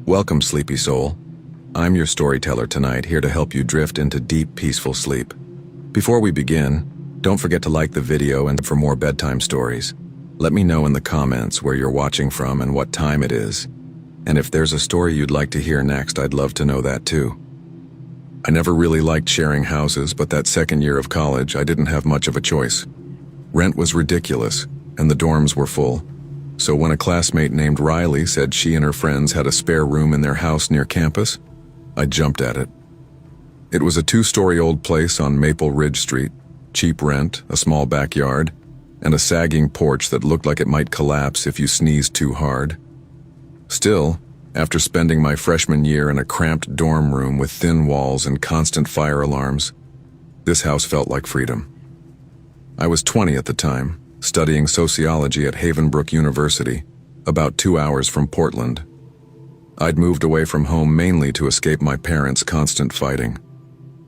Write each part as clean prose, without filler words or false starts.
Welcome, sleepy soul. I'm your storyteller tonight, here to help you drift into deep, peaceful sleep. Before we begin, don't forget to like the video and for more bedtime stories. Let me know in the comments where you're watching from and what time it is. And if there's a story you'd like to hear next, I'd love to know that too. I never really liked sharing houses, but that second year of college, I didn't have much of a choice. Rent was ridiculous, and the dorms were full. So when a classmate named Riley said she and her friends had a spare room in their house near campus, I jumped at it. It was a 2-story old place on Maple Ridge Street, cheap rent, a small backyard, and a sagging porch that looked like it might collapse if you sneezed too hard. Still, after spending my freshman year in a cramped dorm room with thin walls and constant fire alarms, this house felt like freedom. I was 20 at the time, studying sociology at Havenbrook University, about 2 hours from Portland. I'd moved away from home mainly to escape my parents' constant fighting.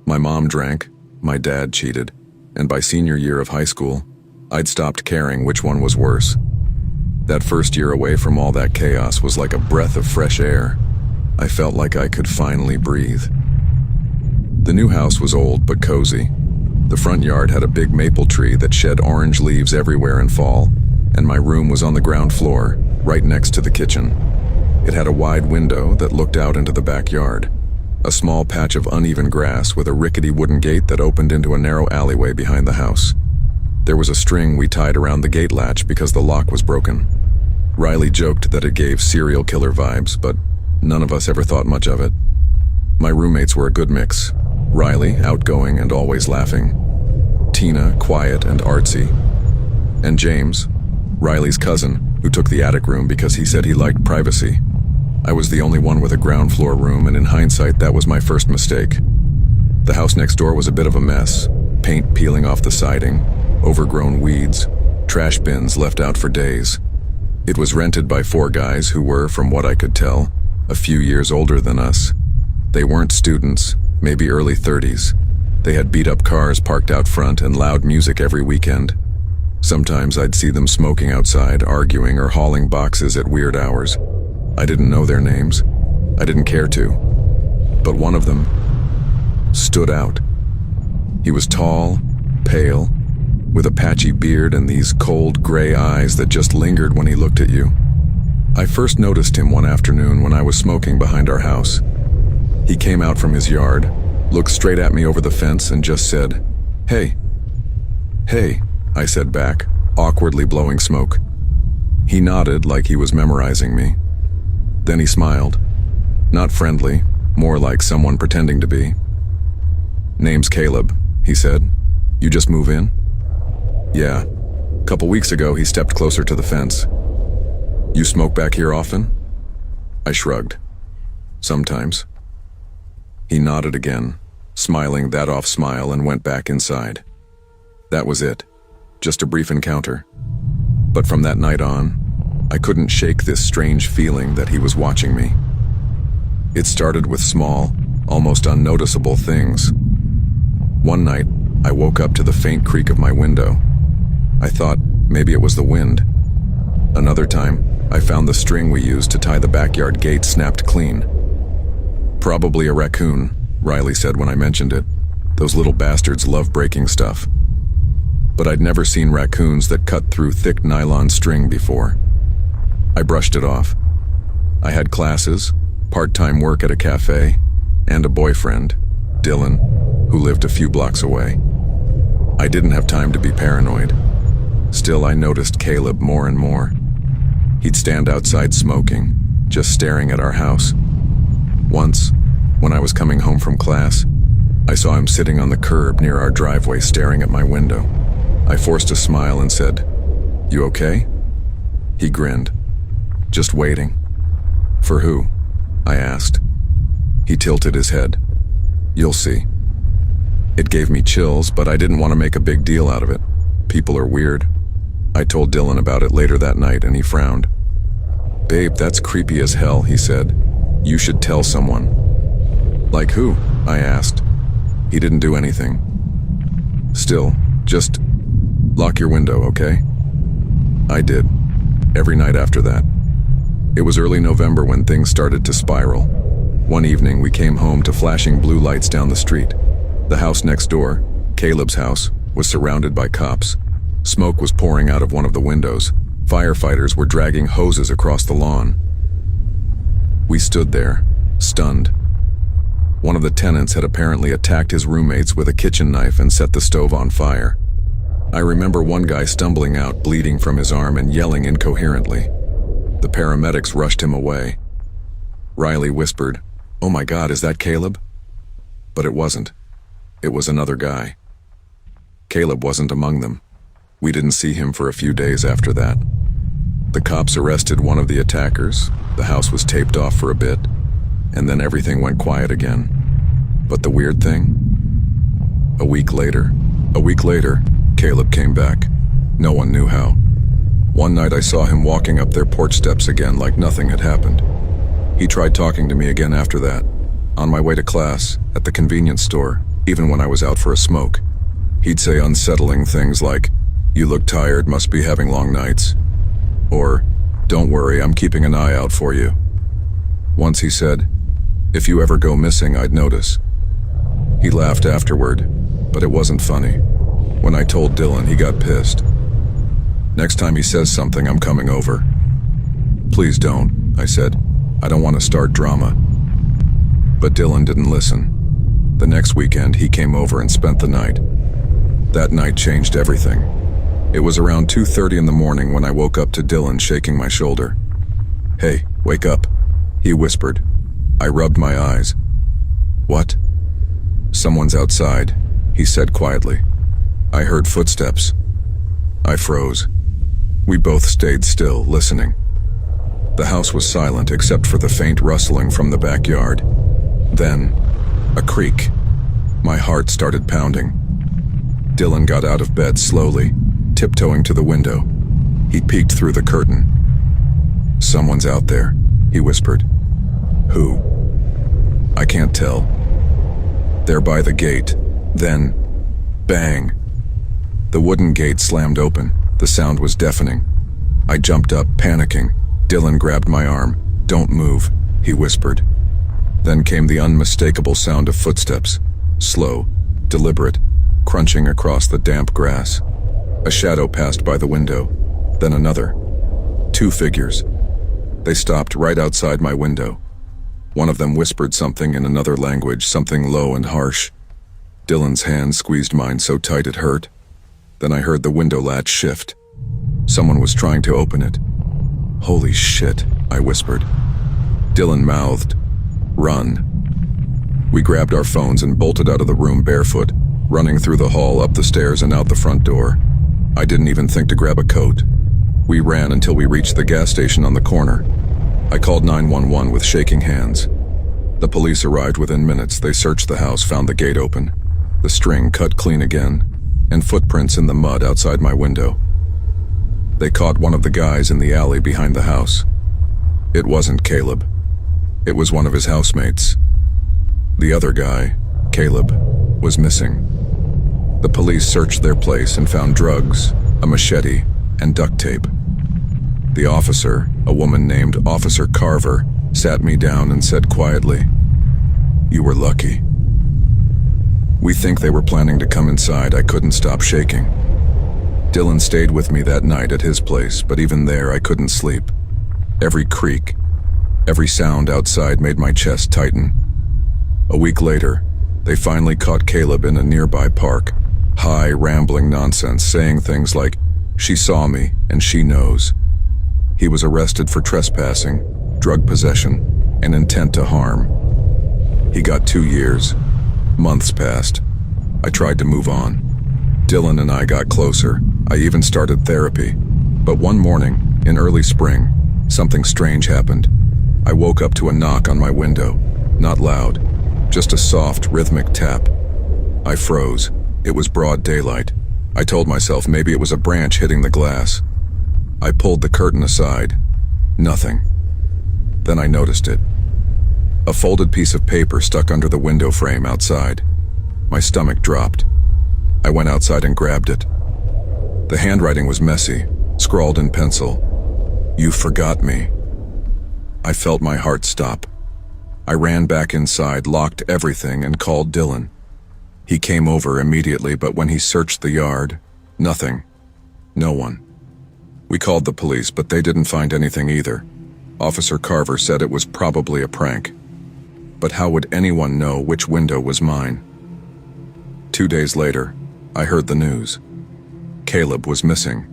My mom drank, my dad cheated, and by senior year of high school, I'd stopped caring which one was worse. That first year away from all that chaos was like a breath of fresh air. I felt like I could finally breathe. The new house was old but cozy. The front yard had a big maple tree that shed orange leaves everywhere in fall, and my room was on the ground floor, right next to the kitchen. It had a wide window that looked out into the backyard, a small patch of uneven grass with a rickety wooden gate that opened into a narrow alleyway behind the house. There was a string we tied around the gate latch because the lock was broken. Riley joked that it gave serial killer vibes, but none of us ever thought much of it. My roommates were a good mix. Riley, outgoing and always laughing. Tina, quiet and artsy. And James, Riley's cousin, who took the attic room because he said he liked privacy. I was the only one with a ground floor room, and in hindsight, that was my first mistake. The house next door was a bit of a mess. Paint peeling off the siding, overgrown weeds, trash bins left out for days. It was rented by 4 guys who were, from what I could tell, a few years older than us. They weren't students, maybe early 30s. They had beat-up cars parked out front and loud music every weekend. Sometimes I'd see them smoking outside, arguing or hauling boxes at weird hours. I didn't know their names. I didn't care to. But one of them stood out. He was tall, pale, with a patchy beard and these cold gray eyes that just lingered when he looked at you. I first noticed him one afternoon when I was smoking behind our house. He came out from his yard, looked straight at me over the fence and just said, "Hey." "Hey," I said back, awkwardly blowing smoke. He nodded like he was memorizing me. Then he smiled. Not friendly, more like someone pretending to be. "Name's Caleb," he said. "You just move in?" "Yeah. Couple weeks ago, he stepped closer to the fence." "You smoke back here often?" I shrugged. "Sometimes." He nodded again, smiling that off smile, and went back inside. That was it. Just a brief encounter. But from that night on, I couldn't shake this strange feeling that he was watching me. It started with small, almost unnoticeable things. One night, I woke up to the faint creak of my window. I thought maybe it was the wind. Another time, I found the string we used to tie the backyard gate snapped clean. "Probably a raccoon," Riley said when I mentioned it. "Those little bastards love breaking stuff." But I'd never seen raccoons that cut through thick nylon string before. I brushed it off. I had classes, part-time work at a cafe, and a boyfriend, Dylan, who lived a few blocks away. I didn't have time to be paranoid. Still, I noticed Caleb more and more. He'd stand outside smoking, just staring at our house. Once, when I was coming home from class, I saw him sitting on the curb near our driveway staring at my window. I forced a smile and said, "You okay?" He grinned. "Just waiting." "For who?" I asked. He tilted his head. "You'll see." It gave me chills, but I didn't want to make a big deal out of it. People are weird. I told Dylan about it later that night and he frowned. "Babe, that's creepy as hell," he said. "You should tell someone." "Like who?" I asked. He didn't do anything. "Still, just lock your window, okay?" I did, every night after that. It was early November when things started to spiral. One evening, we came home to flashing blue lights down the street. The house next door, Caleb's house, was surrounded by cops. Smoke was pouring out of one of the windows. Firefighters were dragging hoses across the lawn. We stood there, stunned. One of the tenants had apparently attacked his roommates with a kitchen knife and set the stove on fire. I remember one guy stumbling out, bleeding from his arm and yelling incoherently. The paramedics rushed him away. Riley whispered, "Oh my God, is that Caleb?" But it wasn't. It was another guy. Caleb wasn't among them. We didn't see him for a few days after that. The cops arrested one of the attackers, the house was taped off for a bit, and then everything went quiet again. But the weird thing? A week later, Caleb came back. No one knew how. One night I saw him walking up their porch steps again like nothing had happened. He tried talking to me again after that, on my way to class, at the convenience store, even when I was out for a smoke. He'd say unsettling things like, "You look tired, must be having long nights." Or, "Don't worry, I'm keeping an eye out for you." Once he said, "If you ever go missing, I'd notice." He laughed afterward, but it wasn't funny. When I told Dylan, he got pissed. "Next time he says something, I'm coming over." "Please don't," I said. "I don't want to start drama." But Dylan didn't listen. The next weekend, he came over and spent the night. That night changed everything. It was around 2:30 in the morning when I woke up to Dylan shaking my shoulder. "Hey, wake up," he whispered. I rubbed my eyes. "What?" "Someone's outside," he said quietly. I heard footsteps. I froze. We both stayed still, listening. The house was silent except for the faint rustling from the backyard. Then, a creak. My heart started pounding. Dylan got out of bed slowly, tiptoeing to the window. He peeked through the curtain. "Someone's out there," he whispered. "Who?" "I can't tell." "They're by the gate." Then, bang! The wooden gate slammed open. The sound was deafening. I jumped up, panicking. Dylan grabbed my arm. "Don't move," he whispered. Then came the unmistakable sound of footsteps, slow, deliberate, crunching across the damp grass. A shadow passed by the window, then another. 2 figures. They stopped right outside my window. One of them whispered something in another language, something low and harsh. Dylan's hand squeezed mine so tight it hurt. Then I heard the window latch shift. Someone was trying to open it. "Holy shit," I whispered. Dylan mouthed, "Run." We grabbed our phones and bolted out of the room barefoot, running through the hall, up the stairs, and out the front door. I didn't even think to grab a coat. We ran until we reached the gas station on the corner. I called 911 with shaking hands. The police arrived within minutes. They searched the house, found the gate open, the string cut clean again, and footprints in the mud outside my window. They caught one of the guys in the alley behind the house. It wasn't Caleb. It was one of his housemates. The other guy, Caleb, was missing. The police searched their place and found drugs, a machete, and duct tape. The officer, a woman named Officer Carver, sat me down and said quietly, "You were lucky." We think they were planning to come inside. I couldn't stop shaking. Dylan stayed with me that night at his place, but even there I couldn't sleep. Every creak, every sound outside made my chest tighten. A week later, they finally caught Caleb in a nearby park. High, rambling nonsense, saying things like, "She saw me, and she knows." He was arrested for trespassing, drug possession, and intent to harm. He got 2 years. Months passed. I tried to move on. Dylan and I got closer. I even started therapy. But one morning, in early spring, something strange happened. I woke up to a knock on my window. Not loud, just a soft, rhythmic tap. I froze. It was broad daylight. I told myself maybe it was a branch hitting the glass. I pulled the curtain aside. Nothing. Then I noticed it. A folded piece of paper stuck under the window frame outside. My stomach dropped. I went outside and grabbed it. The handwriting was messy, scrawled in pencil. "You forgot me." I felt my heart stop. I ran back inside, locked everything, and called Dylan. He came over immediately, but when he searched the yard, nothing. No one. We called the police, but they didn't find anything either. Officer Carver said it was probably a prank. But how would anyone know which window was mine? 2 days later, I heard the news. Caleb was missing.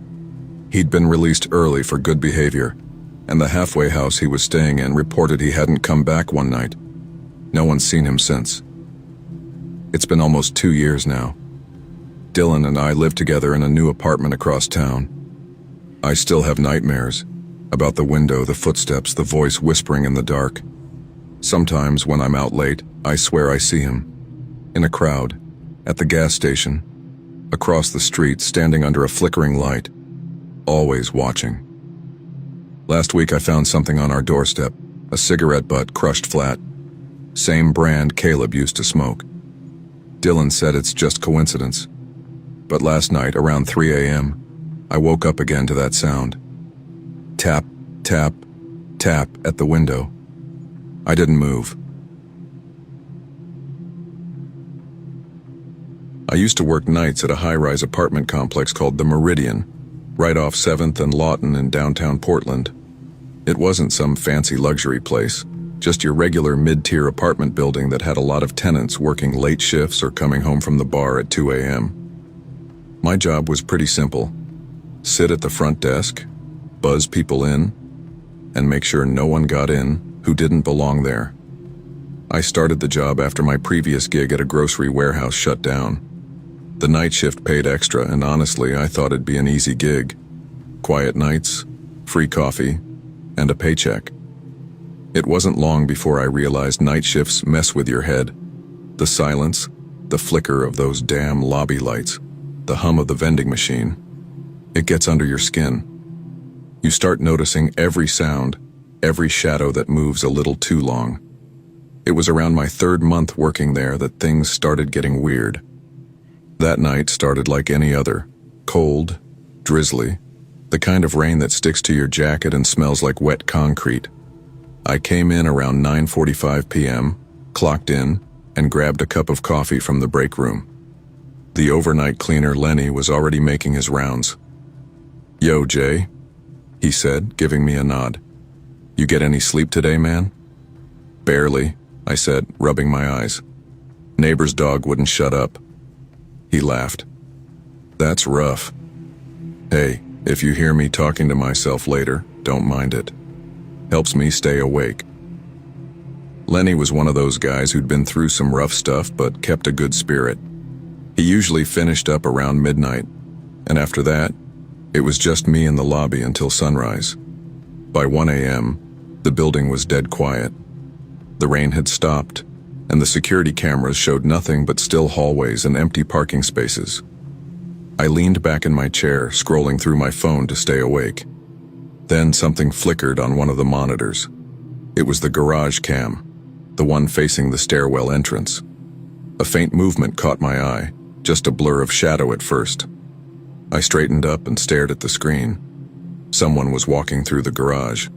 He'd been released early for good behavior, and the halfway house he was staying in reported he hadn't come back one night. No one's seen him since. It's been almost 2 years now. Dylan and I live together in a new apartment across town. I still have nightmares about the window, the footsteps, the voice whispering in the dark. Sometimes when I'm out late, I swear I see him. In a crowd, at the gas station, across the street, standing under a flickering light, always watching. Last week I found something on our doorstep, a cigarette butt crushed flat. Same brand Caleb used to smoke. Dylan said it's just coincidence. But last night, around 3 a.m., I woke up again to that sound. Tap, tap, tap at the window. I didn't move. I used to work nights at a high-rise apartment complex called the Meridian, right off 7th and Lawton in downtown Portland. It wasn't some fancy luxury place, just your regular mid-tier apartment building that had a lot of tenants working late shifts or coming home from the bar at 2 a.m. My job was pretty simple. Sit at the front desk, buzz people in, and make sure no one got in who didn't belong there. I started the job after my previous gig at a grocery warehouse shut down. The night shift paid extra, and honestly, I thought it'd be an easy gig. Quiet nights, free coffee, and a paycheck. It wasn't long before I realized night shifts mess with your head. The silence, the flicker of those damn lobby lights, the hum of the vending machine. It gets under your skin. You start noticing every sound, every shadow that moves a little too long. It was around my 3rd month working there that things started getting weird. That night started like any other. Cold, drizzly, the kind of rain that sticks to your jacket and smells like wet concrete. I came in around 9:45 p.m., clocked in, and grabbed a cup of coffee from the break room. The overnight cleaner, Lenny, was already making his rounds. "Yo, Jay," he said, giving me a nod. "You get any sleep today, man?" "Barely," I said, rubbing my eyes. "Neighbor's dog wouldn't shut up." He laughed. "That's rough. Hey, if you hear me talking to myself later, don't mind it. Helps me stay awake." Lenny was one of those guys who'd been through some rough stuff but kept a good spirit. He usually finished up around midnight, and after that, it was just me in the lobby until sunrise. By 1 a.m., the building was dead quiet. The rain had stopped, and the security cameras showed nothing but still hallways and empty parking spaces. I leaned back in my chair, scrolling through my phone to stay awake. Then something flickered on one of the monitors. It was the garage cam, the one facing the stairwell entrance. A faint movement caught my eye, just a blur of shadow at first. I straightened up and stared at the screen. Someone was walking through the garage.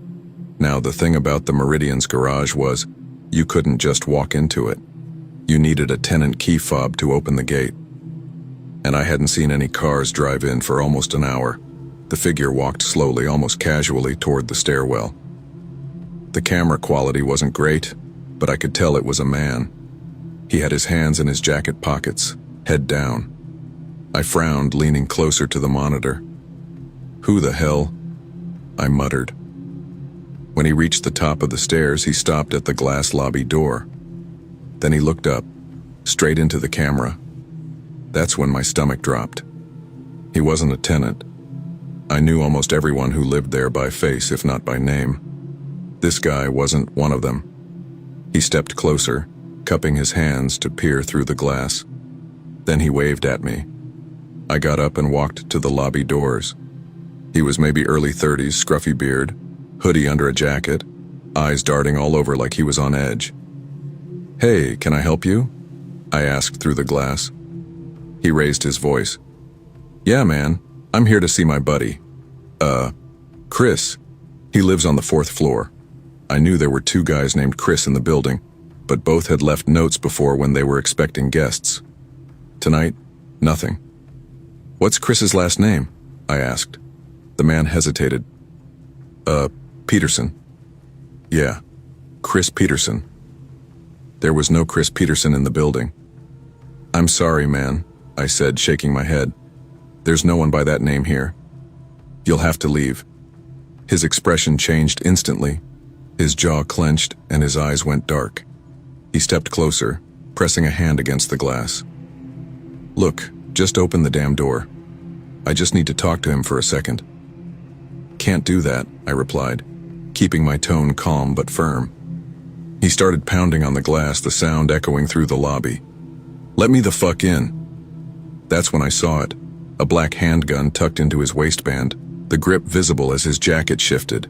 Now, the thing about the Meridian's garage was, you couldn't just walk into it. You needed a tenant key fob to open the gate. And I hadn't seen any cars drive in for almost an hour. The figure walked slowly, almost casually, toward the stairwell. The camera quality wasn't great, but I could tell it was a man. He had his hands in his jacket pockets, head down. I frowned, leaning closer to the monitor. "Who the hell?" I muttered. When he reached the top of the stairs, he stopped at the glass lobby door. Then he looked up, straight into the camera. That's when my stomach dropped. He wasn't a tenant. I knew almost everyone who lived there by face, if not by name. This guy wasn't one of them. He stepped closer, cupping his hands to peer through the glass. Then he waved at me. I got up and walked to the lobby doors. He was maybe early 30s, scruffy beard, hoodie under a jacket, eyes darting all over like he was on edge. "Hey, can I help you?" I asked through the glass. He raised his voice. "Yeah, man, I'm here to see my buddy. Chris. He lives on the 4th floor." I knew there were two guys named Chris in the building, but both had left notes before when they were expecting guests. Tonight, nothing. "What's Chris's last name?" I asked. The man hesitated. Peterson." "Yeah, Chris Peterson." There was no Chris Peterson in the building. "I'm sorry, man," I said, shaking my head. "There's no one by that name here. You'll have to leave." His expression changed instantly. His jaw clenched and his eyes went dark. He stepped closer, pressing a hand against the glass. "Look, just open the damn door. I just need to talk to him for a second." "Can't do that," I replied, keeping my tone calm but firm. He started pounding on the glass, the sound echoing through the lobby. "Let me the fuck in." That's when I saw it, a black handgun tucked into his waistband, the grip visible as his jacket shifted.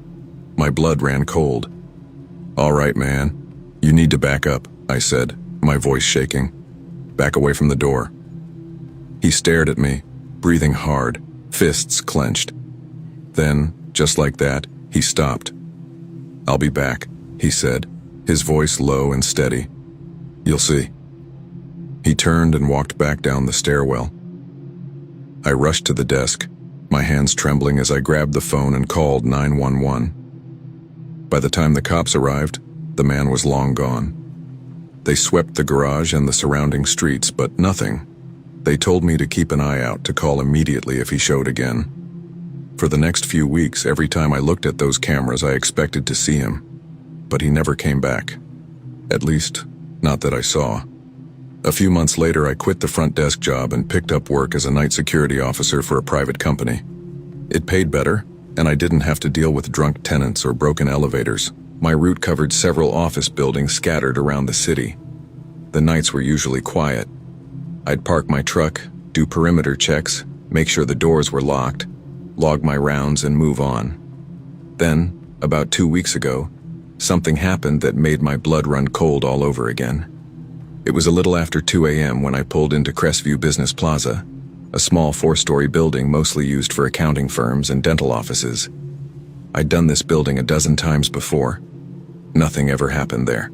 My blood ran cold. "All right, man. You need to back up," I said, my voice shaking. "Back away from the door." He stared at me, breathing hard, fists clenched. Then, just like that, he stopped. "I'll be back," he said, his voice low and steady. "You'll see." He turned and walked back down the stairwell. I rushed to the desk, my hands trembling as I grabbed the phone and called 911. By the time the cops arrived, the man was long gone. They swept the garage and the surrounding streets, but nothing. They told me to keep an eye out, to call immediately if he showed again. For the next few weeks, every time I looked at those cameras, I expected to see him. But he never came back. At least, not that I saw. A few months later, I quit the front desk job and picked up work as a night security officer for a private company. It paid better, and I didn't have to deal with drunk tenants or broken elevators. My route covered several office buildings scattered around the city. The nights were usually quiet. I'd park my truck, do perimeter checks, make sure the doors were locked, log my rounds and move on. Then, about 2 weeks ago, something happened that made my blood run cold all over again. It was a little after 2 a.m. when I pulled into Crestview Business Plaza, a small 4-story building mostly used for accounting firms and dental offices. I'd done this building a dozen times before. Nothing ever happened there.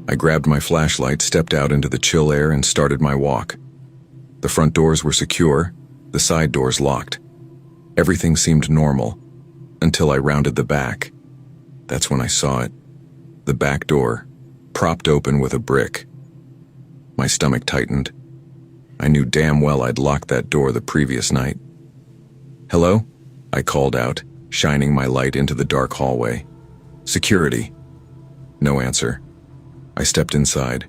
I grabbed my flashlight, stepped out into the chill air, and started my walk. The front doors were secure, the side doors locked. Everything seemed normal, until I rounded the back. That's when I saw it. The back door, propped open with a brick. My stomach tightened. I knew damn well I'd locked that door the previous night. "Hello?" I called out, shining my light into the dark hallway. "Security." No answer. I stepped inside,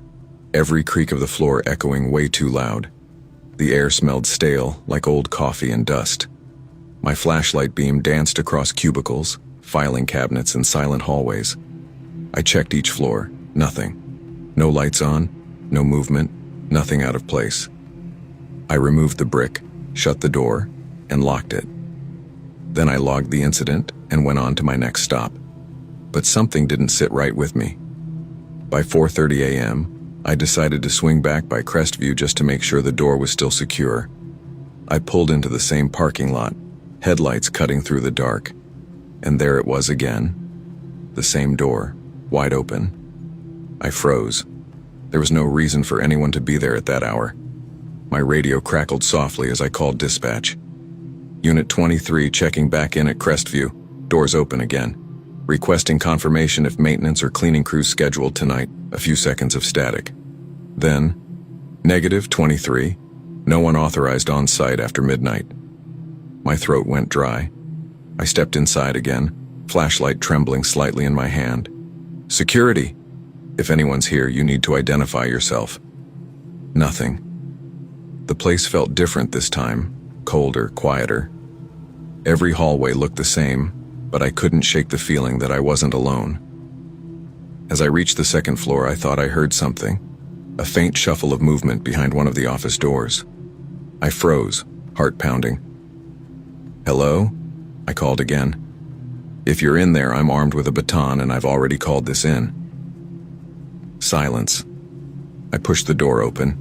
every creak of the floor echoing way too loud. The air smelled stale, like old coffee and dust. My flashlight beam danced across cubicles, filing cabinets, and silent hallways. I checked each floor. Nothing. No lights on, no movement, nothing out of place. I removed the brick, shut the door, and locked it. Then I logged the incident and went on to my next stop. But something didn't sit right with me. By 4:30 a.m., I decided to swing back by Crestview just to make sure the door was still secure. I pulled into the same parking lot, headlights cutting through the dark. And there it was again. The same door, wide open. I froze. There was no reason for anyone to be there at that hour. My radio crackled softly as I called dispatch. "Unit 23 checking back in at Crestview. Doors open again. Requesting confirmation if maintenance or cleaning crews scheduled tonight." A few seconds of static. Then, -23. No one authorized on site after midnight. My throat went dry. I stepped inside again, flashlight trembling slightly in my hand. "Security. If anyone's here, you need to identify yourself." Nothing. The place felt different this time, colder, quieter. Every hallway looked the same, but I couldn't shake the feeling that I wasn't alone. As I reached the second floor, I thought I heard something, a faint shuffle of movement behind one of the office doors. I froze, heart pounding. "Hello?" I called again. "If you're in there, I'm armed with a baton and I've already called this in." Silence. I pushed the door open.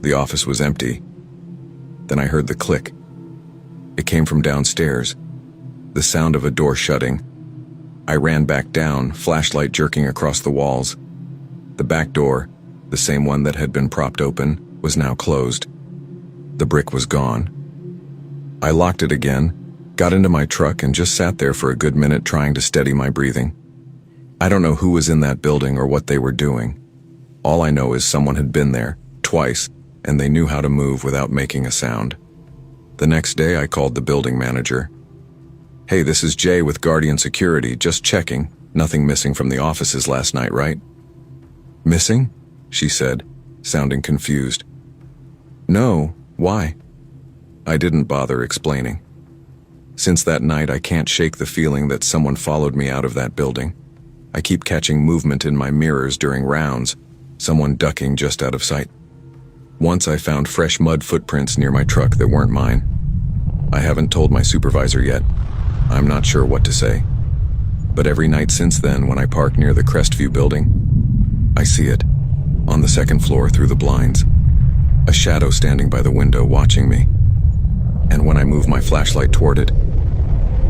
The office was empty. Then I heard the click. It came from downstairs, the sound of a door shutting. I ran back down, flashlight jerking across the walls. The back door, the same one that had been propped open, was now closed. The brick was gone. I locked it again, got into my truck, and just sat there for a good minute trying to steady my breathing. I don't know who was in that building or what they were doing. All I know is someone had been there, twice, and they knew how to move without making a sound. The next day I called the building manager. "Hey, this is Jay with Guardian Security, just checking. Nothing missing from the offices last night, right?" "Missing?" she said, sounding confused. "No, why?" I didn't bother explaining. Since that night, I can't shake the feeling that someone followed me out of that building. I keep catching movement in my mirrors during rounds, someone ducking just out of sight. Once I found fresh mud footprints near my truck that weren't mine. I haven't told my supervisor yet. I'm not sure what to say. But every night since then, when I park near the Crestview building, I see it, on the second floor through the blinds. A shadow standing by the window watching me. And when I move my flashlight toward it,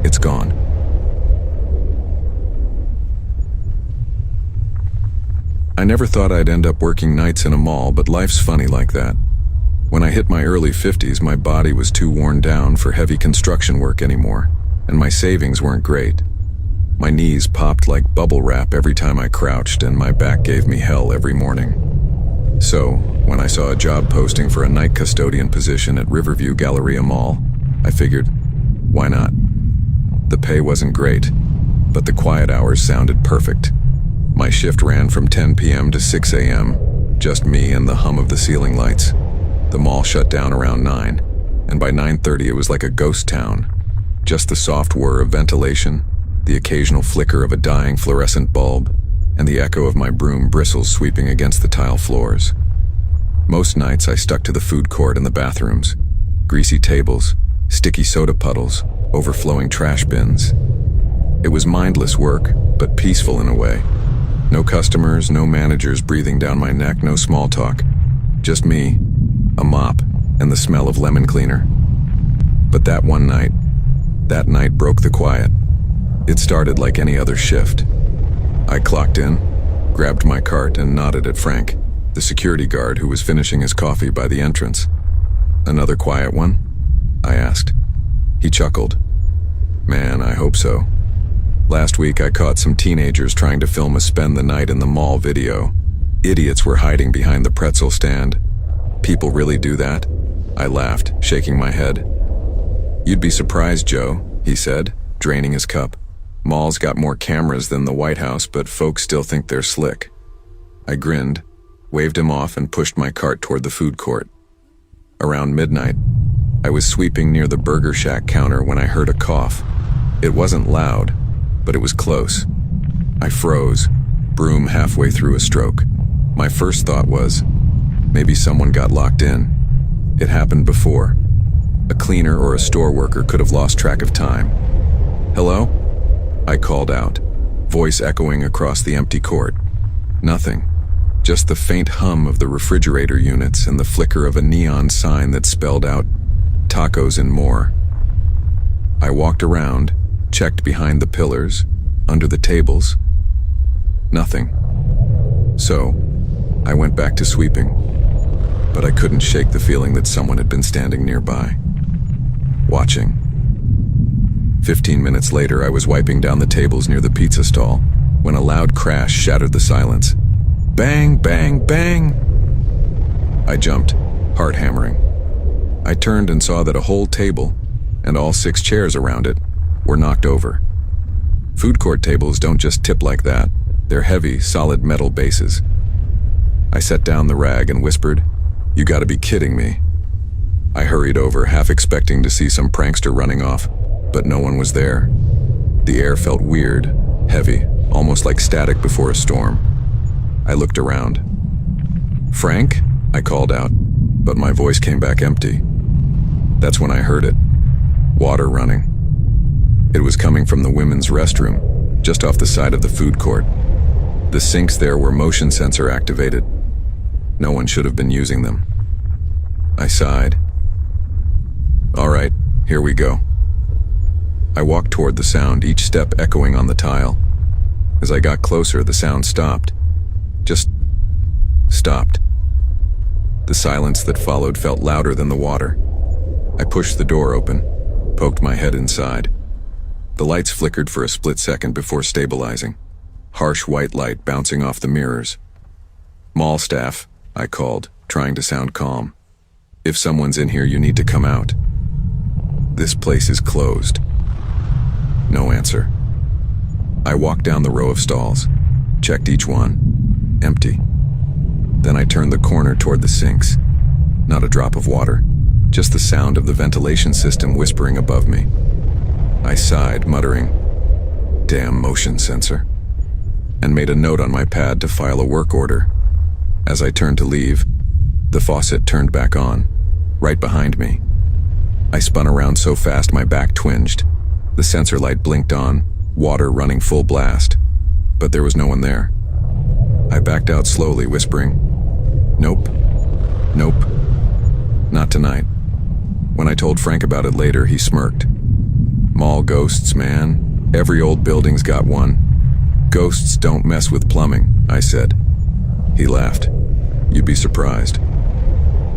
it's gone. I never thought I'd end up working nights in a mall, but life's funny like that. When I hit my early 50s, my body was too worn down for heavy construction work anymore, and my savings weren't great. My knees popped like bubble wrap every time I crouched, and my back gave me hell every morning. So, when I saw a job posting for a night custodian position at Riverview Galleria Mall, I figured, why not? The pay wasn't great, but the quiet hours sounded perfect. My shift ran from 10 p.m. to 6 a.m., just me and the hum of the ceiling lights. The mall shut down around 9, and by 9:30 it was like a ghost town. Just the soft whir of ventilation, the occasional flicker of a dying fluorescent bulb, and the echo of my broom bristles sweeping against the tile floors. Most nights I stuck to the food court and the bathrooms. Greasy tables, sticky soda puddles, overflowing trash bins. It was mindless work, but peaceful in a way. No customers, no managers breathing down my neck, no small talk. Just me, a mop, and the smell of lemon cleaner. But that night broke the quiet. It started like any other shift. I clocked in, grabbed my cart, and nodded at Frank, the security guard who was finishing his coffee by the entrance. "Another quiet one?" I asked. He chuckled. "Man, I hope so. Last week I caught some teenagers trying to film a spend the night in the mall video. Idiots were hiding behind the pretzel stand. People really do that?" I laughed, shaking my head. "You'd be surprised, Joe," he said, draining his cup. "Malls got more cameras than the White House, but folks still think they're slick." I grinned, waved him off, and pushed my cart toward the food court. Around midnight, I was sweeping near the Burger Shack counter when I heard a cough. It wasn't loud, but it was close. I froze, broom halfway through a stroke. My first thought was, maybe someone got locked in. It happened before. A cleaner or a store worker could have lost track of time. "Hello?" I called out, voice echoing across the empty court. Nothing. Just the faint hum of the refrigerator units and the flicker of a neon sign that spelled out, "Tacos and more." I walked around, checked behind the pillars, under the tables. Nothing. So, I went back to sweeping. But I couldn't shake the feeling that someone had been standing nearby, watching. 15 minutes later, I was wiping down the tables near the pizza stall when a loud crash shattered the silence. Bang, bang, bang! I jumped, heart hammering. I turned and saw that a whole table, and all 6 chairs around it, were knocked over. Food court tables don't just tip like that. They're heavy, solid metal bases. I set down the rag and whispered, "You gotta be kidding me." I hurried over, half expecting to see some prankster running off, but no one was there. The air felt weird, heavy, almost like static before a storm. I looked around. "Frank?" I called out, but my voice came back empty. That's when I heard it. Water running. It was coming from the women's restroom, just off the side of the food court. The sinks there were motion sensor activated. No one should have been using them. I sighed. "All right, here we go." I walked toward the sound, each step echoing on the tile. As I got closer, the sound stopped. Just stopped. The silence that followed felt louder than the water. I pushed the door open, poked my head inside. The lights flickered for a split second before stabilizing. Harsh white light bouncing off the mirrors. "Mall staff," I called, trying to sound calm. "If someone's in here, you need to come out. This place is closed." No answer. I walked down the row of stalls, checked each one. Empty. Then I turned the corner toward the sinks. Not a drop of water, just the sound of the ventilation system whispering above me. I sighed, muttering, "Damn motion sensor," and made a note on my pad to file a work order. As I turned to leave, the faucet turned back on, right behind me. I spun around so fast my back twinged. The sensor light blinked on, water running full blast, but there was no one there. I backed out slowly, whispering, "Nope, nope, not tonight." When I told Frank about it later, he smirked. "Mall ghosts, man. Every old building's got one. Ghosts don't mess with plumbing," I said. He laughed. "You'd be surprised."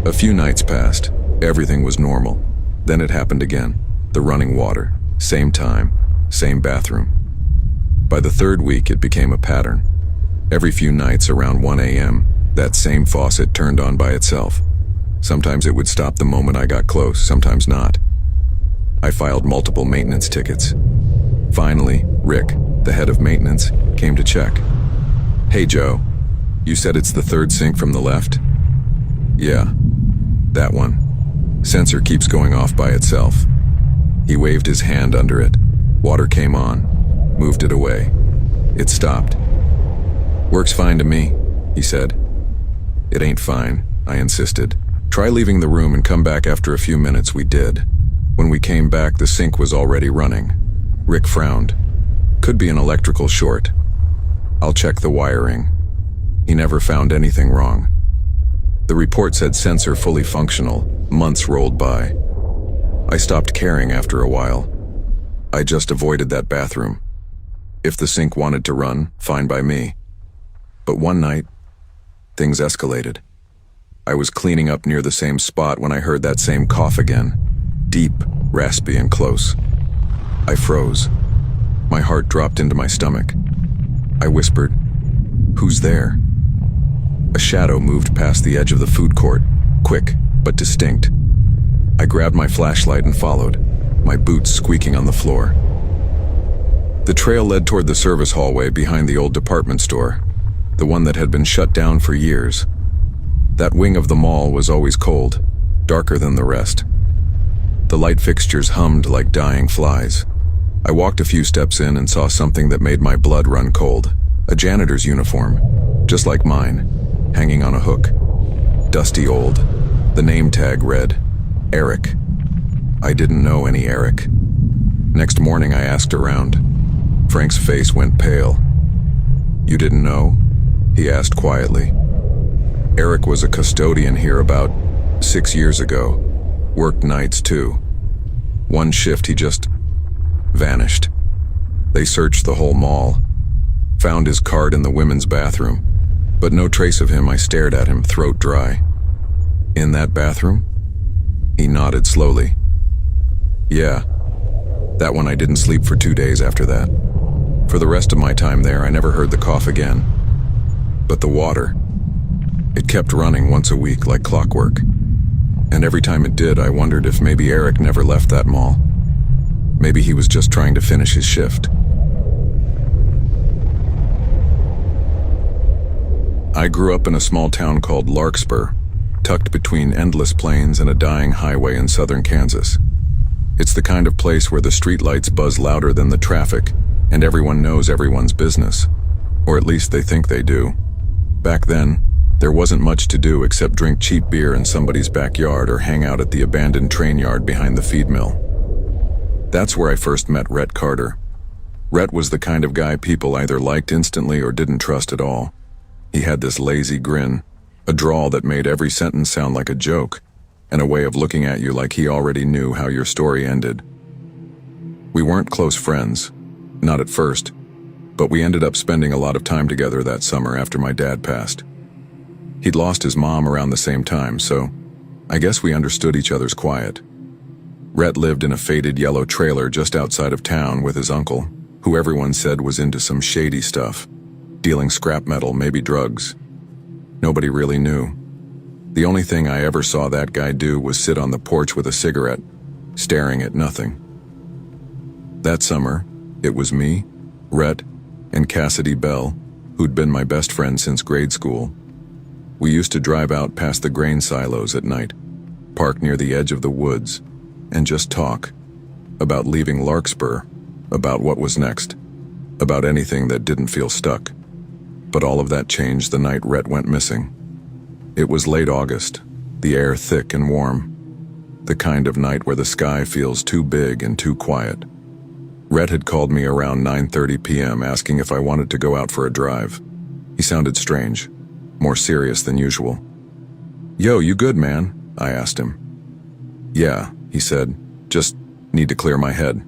A few nights passed. Everything was normal. Then it happened again. The running water. Same time. Same bathroom. By the third week, it became a pattern. Every few nights around 1 a.m., that same faucet turned on by itself. Sometimes it would stop the moment I got close, sometimes not. I filed multiple maintenance tickets. Finally, Rick, the head of maintenance, came to check. "Hey Joe, you said it's the third sink from the left?" "Yeah, that one. Sensor keeps going off by itself." He waved his hand under it. Water came on, moved it away. It stopped. "Works fine to me," he said. "It ain't fine," I insisted. "Try leaving the room and come back after a few minutes." We did. When we came back, the sink was already running. Rick frowned. "Could be an electrical short. I'll check the wiring." He never found anything wrong. The report said sensor fully functional. Months rolled by. I stopped caring after a while. I just avoided that bathroom. If the sink wanted to run, fine by me. But one night, things escalated. I was cleaning up near the same spot when I heard that same cough again. Deep, raspy, and close. I froze. My heart dropped into my stomach. I whispered, "Who's there?" A shadow moved past the edge of the food court, quick but distinct. I grabbed my flashlight and followed, my boots squeaking on the floor. The trail led toward the service hallway behind the old department store, the one that had been shut down for years. That wing of the mall was always cold, darker than the rest. The light fixtures hummed like dying flies. I walked a few steps in and saw something that made my blood run cold. A janitor's uniform, just like mine, hanging on a hook. Dusty old. The name tag read, Eric. I didn't know any Eric. Next morning I asked around. Frank's face went pale. "You didn't know?" he asked quietly. "Eric was a custodian here about 6 years ago. Worked nights too. One shift he just vanished. They searched the whole mall. Found his card in the women's bathroom. But no trace of him." I stared at him, throat dry. "In that bathroom?" He nodded slowly. "Yeah. That one I didn't sleep for 2 days after that. For the rest of my time there, I never heard the cough again. But the water, it kept running once a week like clockwork. And every time it did, I wondered if maybe Eric never left that mall. Maybe he was just trying to finish his shift." I grew up in a small town called Larkspur, tucked between endless plains and a dying highway in southern Kansas. It's the kind of place where the streetlights buzz louder than the traffic, and everyone knows everyone's business. Or at least they think they do. Back then, there wasn't much to do except drink cheap beer in somebody's backyard or hang out at the abandoned train yard behind the feed mill. That's where I first met Rhett Carter. Rhett was the kind of guy people either liked instantly or didn't trust at all. He had this lazy grin, a drawl that made every sentence sound like a joke, and a way of looking at you like he already knew how your story ended. We weren't close friends, not at first, but we ended up spending a lot of time together that summer after my dad passed. He'd lost his mom around the same time, so I guess we understood each other's quiet. Rhett lived in a faded yellow trailer just outside of town with his uncle, who everyone said was into some shady stuff, dealing scrap metal, maybe drugs. Nobody really knew. The only thing I ever saw that guy do was sit on the porch with a cigarette, staring at nothing. That summer, it was me, Rhett, and Cassidy Bell, who'd been my best friend since grade school. We used to drive out past the grain silos at night, park near the edge of the woods, and just talk about leaving Larkspur, about what was next, about anything that didn't feel stuck. But all of that changed the night Rhett went missing. It was late August, the air thick and warm, the kind of night where the sky feels too big and too quiet. Rhett had called me around 9:30 p.m. asking if I wanted to go out for a drive. He sounded strange, more serious than usual. "Yo, you good, man?" I asked him. "Yeah," he said, "just need to clear my head.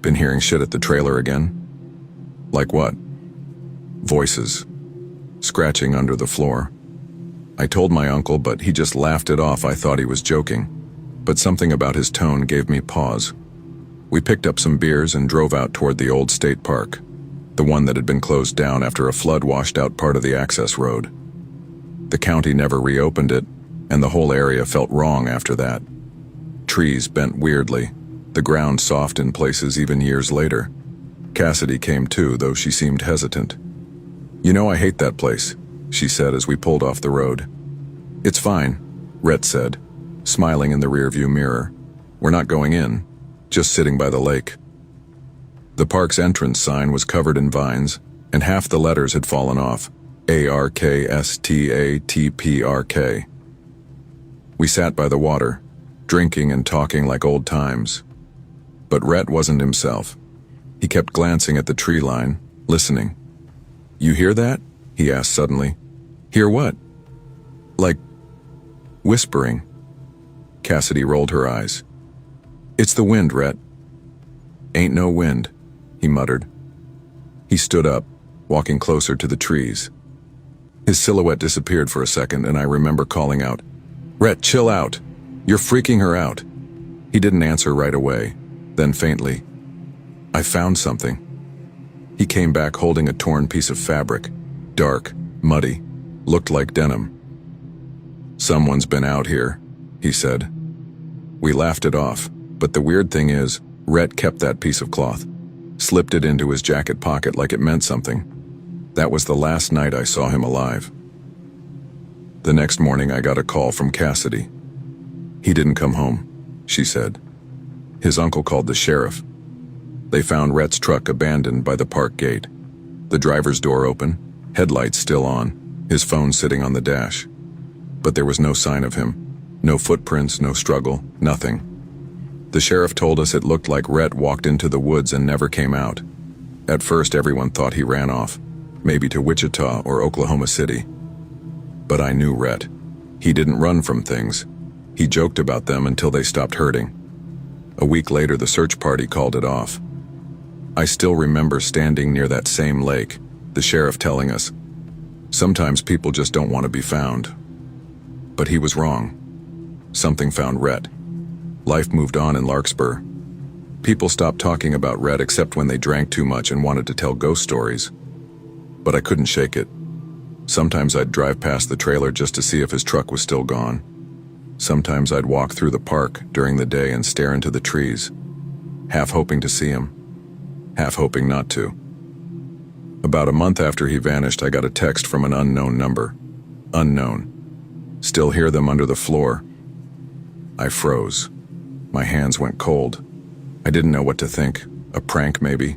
Been hearing shit at the trailer again?" "Like what?" "Voices. Scratching under the floor." I told my uncle, but he just laughed it off. I thought he was joking, but something about his tone gave me pause. We picked up some beers and drove out toward the old state park, the one that had been closed down after a flood washed out part of the access road. The county never reopened it, and the whole area felt wrong after that. Trees bent weirdly, the ground soft in places even years later. Cassidy came too, though she seemed hesitant. "You know I hate that place," she said as we pulled off the road. "It's fine," Rhett said, smiling in the rearview mirror. "We're not going in, just sitting by the lake." The park's entrance sign was covered in vines, and half the letters had fallen off. ARKSTATPRK. We sat by the water, drinking and talking like old times. But Rhett wasn't himself. He kept glancing at the tree line, listening. "You hear that?" he asked suddenly. "Hear what?" "Like whispering." Cassidy rolled her eyes. "It's the wind, Rhett." "Ain't no wind," he muttered. He stood up, walking closer to the trees. His silhouette disappeared for a second, and I remember calling out, "Rhett, chill out. You're freaking her out." He didn't answer right away, then faintly, "I found something." He came back holding a torn piece of fabric, dark, muddy, looked like denim. "Someone's been out here," he said. We laughed it off, but the weird thing is, Rhett kept that piece of cloth, slipped it into his jacket pocket like it meant something. That was the last night I saw him alive. The next morning I got a call from Cassidy. "He didn't come home," she said. His uncle called the sheriff. They found Rhett's truck abandoned by the park gate. The driver's door open, headlights still on, his phone sitting on the dash. But there was no sign of him. No footprints, no struggle, nothing. The sheriff told us it looked like Rhett walked into the woods and never came out. At first everyone thought he ran off, maybe to Wichita or Oklahoma City. But I knew Rhett. He didn't run from things. He joked about them until they stopped hurting. A week later, the search party called it off. I still remember standing near that same lake, the sheriff telling us, "Sometimes people just don't want to be found." But he was wrong. Something found Rhett. Life moved on in Larkspur. People stopped talking about Rhett except when they drank too much and wanted to tell ghost stories. But I couldn't shake it. Sometimes I'd drive past the trailer just to see if his truck was still gone. Sometimes I'd walk through the park during the day and stare into the trees, half hoping to see him, half hoping not to. About a month after he vanished, I got a text from an unknown number. Unknown. Still hear them under the floor. I froze. My hands went cold. I didn't know what to think. A prank, maybe.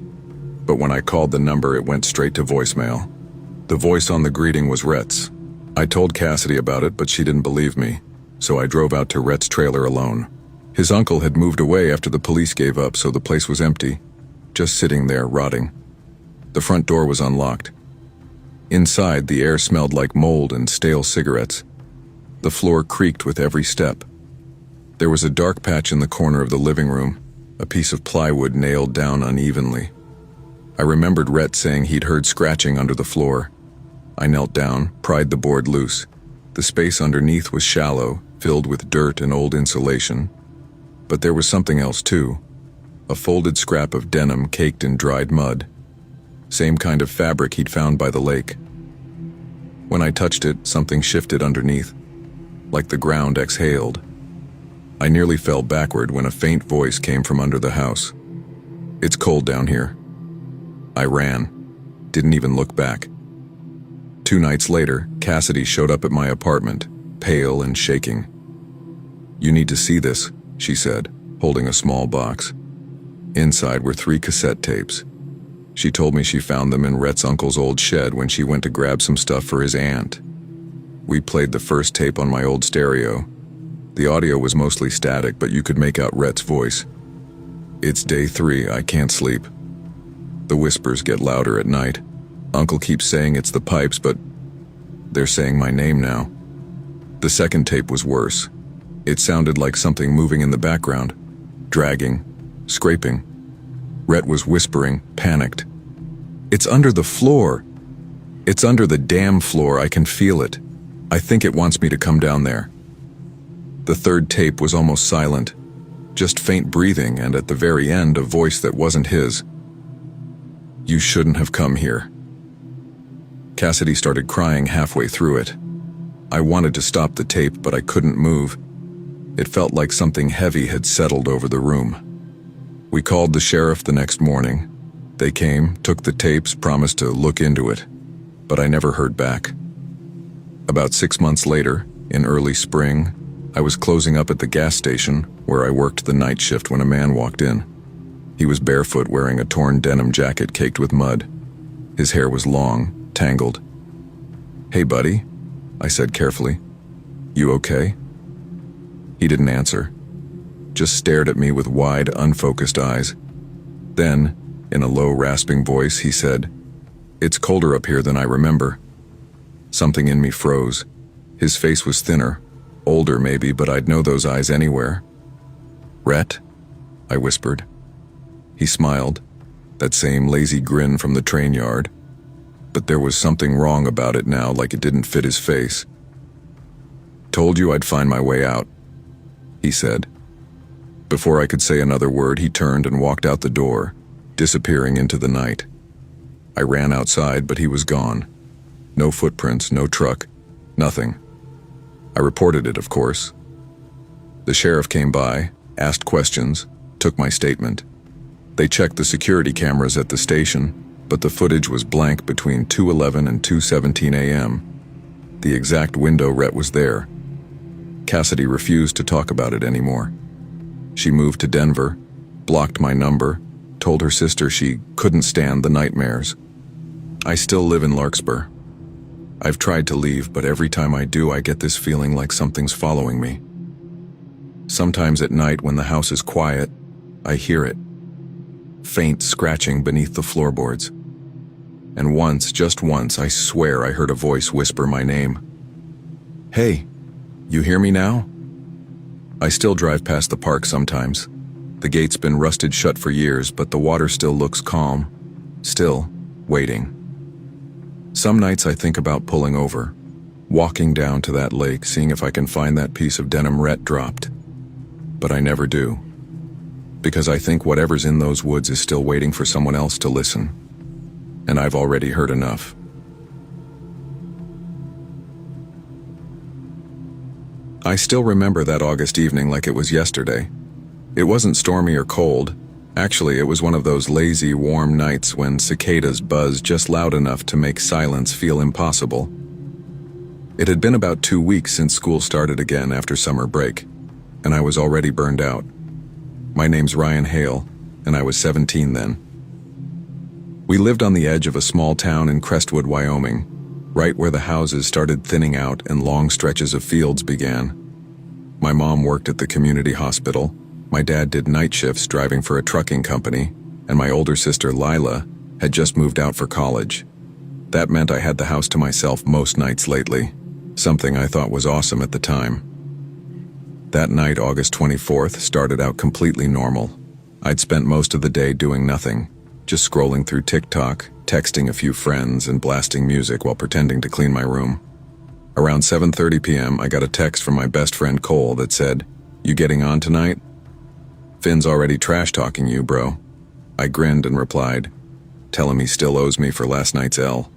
But when I called the number, it went straight to voicemail. The voice on the greeting was Rhett's. I told Cassidy about it, but she didn't believe me, so I drove out to Rhett's trailer alone. His uncle had moved away after the police gave up, so the place was empty, just sitting there, rotting. The front door was unlocked. Inside, the air smelled like mold and stale cigarettes. The floor creaked with every step. There was a dark patch in the corner of the living room, a piece of plywood nailed down unevenly. I remembered Rhett saying he'd heard scratching under the floor. I knelt down, pried the board loose. The space underneath was shallow, filled with dirt and old insulation. But there was something else too. A folded scrap of denim caked in dried mud. Same kind of fabric he'd found by the lake. When I touched it, something shifted underneath, like the ground exhaled. I nearly fell backward when a faint voice came from under the house. "It's cold down here." I ran, didn't even look back. 2 nights later, Cassidy showed up at my apartment, pale and shaking. "You need to see this," she said, holding a small box. Inside were 3 cassette tapes. She told me she found them in Rhett's uncle's old shed when she went to grab some stuff for his aunt. We played the first tape on my old stereo. The audio was mostly static, but you could make out Rhett's voice. "It's day 3, I can't sleep. The whispers get louder at night. Uncle keeps saying it's the pipes, but they're saying my name now." The second tape was worse. It sounded like something moving in the background, dragging, scraping. Rhett was whispering, panicked. "It's under the floor. It's under the damn floor, I can feel it. I think it wants me to come down there." The third tape was almost silent, just faint breathing, and at the very end a voice that wasn't his. "You shouldn't have come here." Cassidy started crying halfway through it. I wanted to stop the tape, but I couldn't move. It felt like something heavy had settled over the room. We called the sheriff the next morning. They came, took the tapes, promised to look into it, but I never heard back. About 6 months later, in early spring, I was closing up at the gas station where I worked the night shift when a man walked in. He was barefoot, wearing a torn denim jacket caked with mud. His hair was long, tangled. "Hey, buddy," I said carefully. "You okay?" He didn't answer, just stared at me with wide, unfocused eyes. Then, in a low, rasping voice, he said, "It's colder up here than I remember." Something in me froze. His face was thinner, older maybe, but I'd know those eyes anywhere. "Rhett?" I whispered. He smiled, that same lazy grin from the train yard. But there was something wrong about it now, like it didn't fit his face. "Told you I'd find my way out," he said. Before I could say another word, he turned and walked out the door, disappearing into the night. I ran outside, but he was gone. No footprints, no truck, nothing. I reported it, of course. The sheriff came by, asked questions, took my statement. They checked the security cameras at the station, but the footage was blank between 2:11 and 2:17 a.m. The exact window Rhett was there. Cassidy refused to talk about it anymore. She moved to Denver, blocked my number, told her sister she couldn't stand the nightmares. I still live in Larkspur. I've tried to leave, but every time I do, I get this feeling like something's following me. Sometimes at night when the house is quiet, I hear it. Faint scratching beneath the floorboards. And once, just once, I swear I heard a voice whisper my name. "Hey, you hear me now?" I still drive past the park sometimes. The gate's been rusted shut for years, but the water still looks calm. Still, waiting. Some nights I think about pulling over, walking down to that lake, seeing if I can find that piece of denim Rhett dropped. But I never do. Because I think whatever's in those woods is still waiting for someone else to listen. And I've already heard enough. I still remember that August evening like it was yesterday. It wasn't stormy or cold. Actually, it was one of those lazy, warm nights when cicadas buzz just loud enough to make silence feel impossible. It had been about 2 weeks since school started again after summer break, and I was already burned out. My name's Ryan Hale, and I was 17 then. We lived on the edge of a small town in Crestwood, Wyoming, right where the houses started thinning out and long stretches of fields began. My mom worked at the community hospital, my dad did night shifts driving for a trucking company, and my older sister Lila had just moved out for college. That meant I had the house to myself most nights lately, something I thought was awesome at the time. That night, August 24th, started out completely normal. I'd spent most of the day doing nothing, just scrolling through TikTok, texting a few friends, and blasting music while pretending to clean my room. Around 7:30 p.m., I got a text from my best friend Cole that said, "You getting on tonight? Finn's already trash-talking you, bro." I grinned and replied, "Tell him he still owes me for last night's L."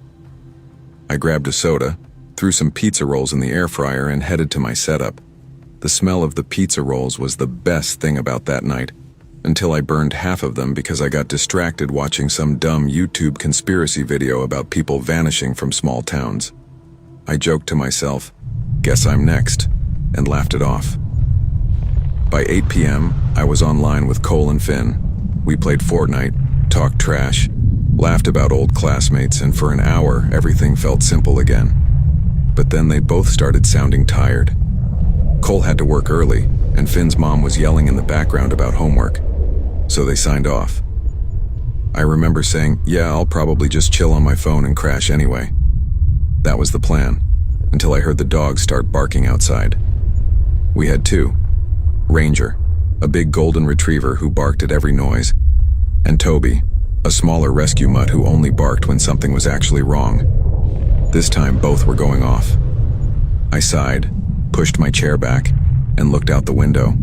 I grabbed a soda, threw some pizza rolls in the air fryer, and headed to my setup. The smell of the pizza rolls was the best thing about that night, until I burned half of them because I got distracted watching some dumb YouTube conspiracy video about people vanishing from small towns. I joked to myself, "Guess I'm next," and laughed it off. By 8 p.m., I was online with Cole and Finn. We played Fortnite, talked trash, laughed about old classmates, and for an hour, everything felt simple again. But then they both started sounding tired. Cole had to work early, and Finn's mom was yelling in the background about homework, so they signed off. I remember saying, "Yeah, I'll probably just chill on my phone and crash anyway." That was the plan, until I heard the dogs start barking outside. We had two: Ranger, a big golden retriever who barked at every noise, and Toby, a smaller rescue mutt who only barked when something was actually wrong. This time, both were going off. I sighed, pushed my chair back, and looked out the window.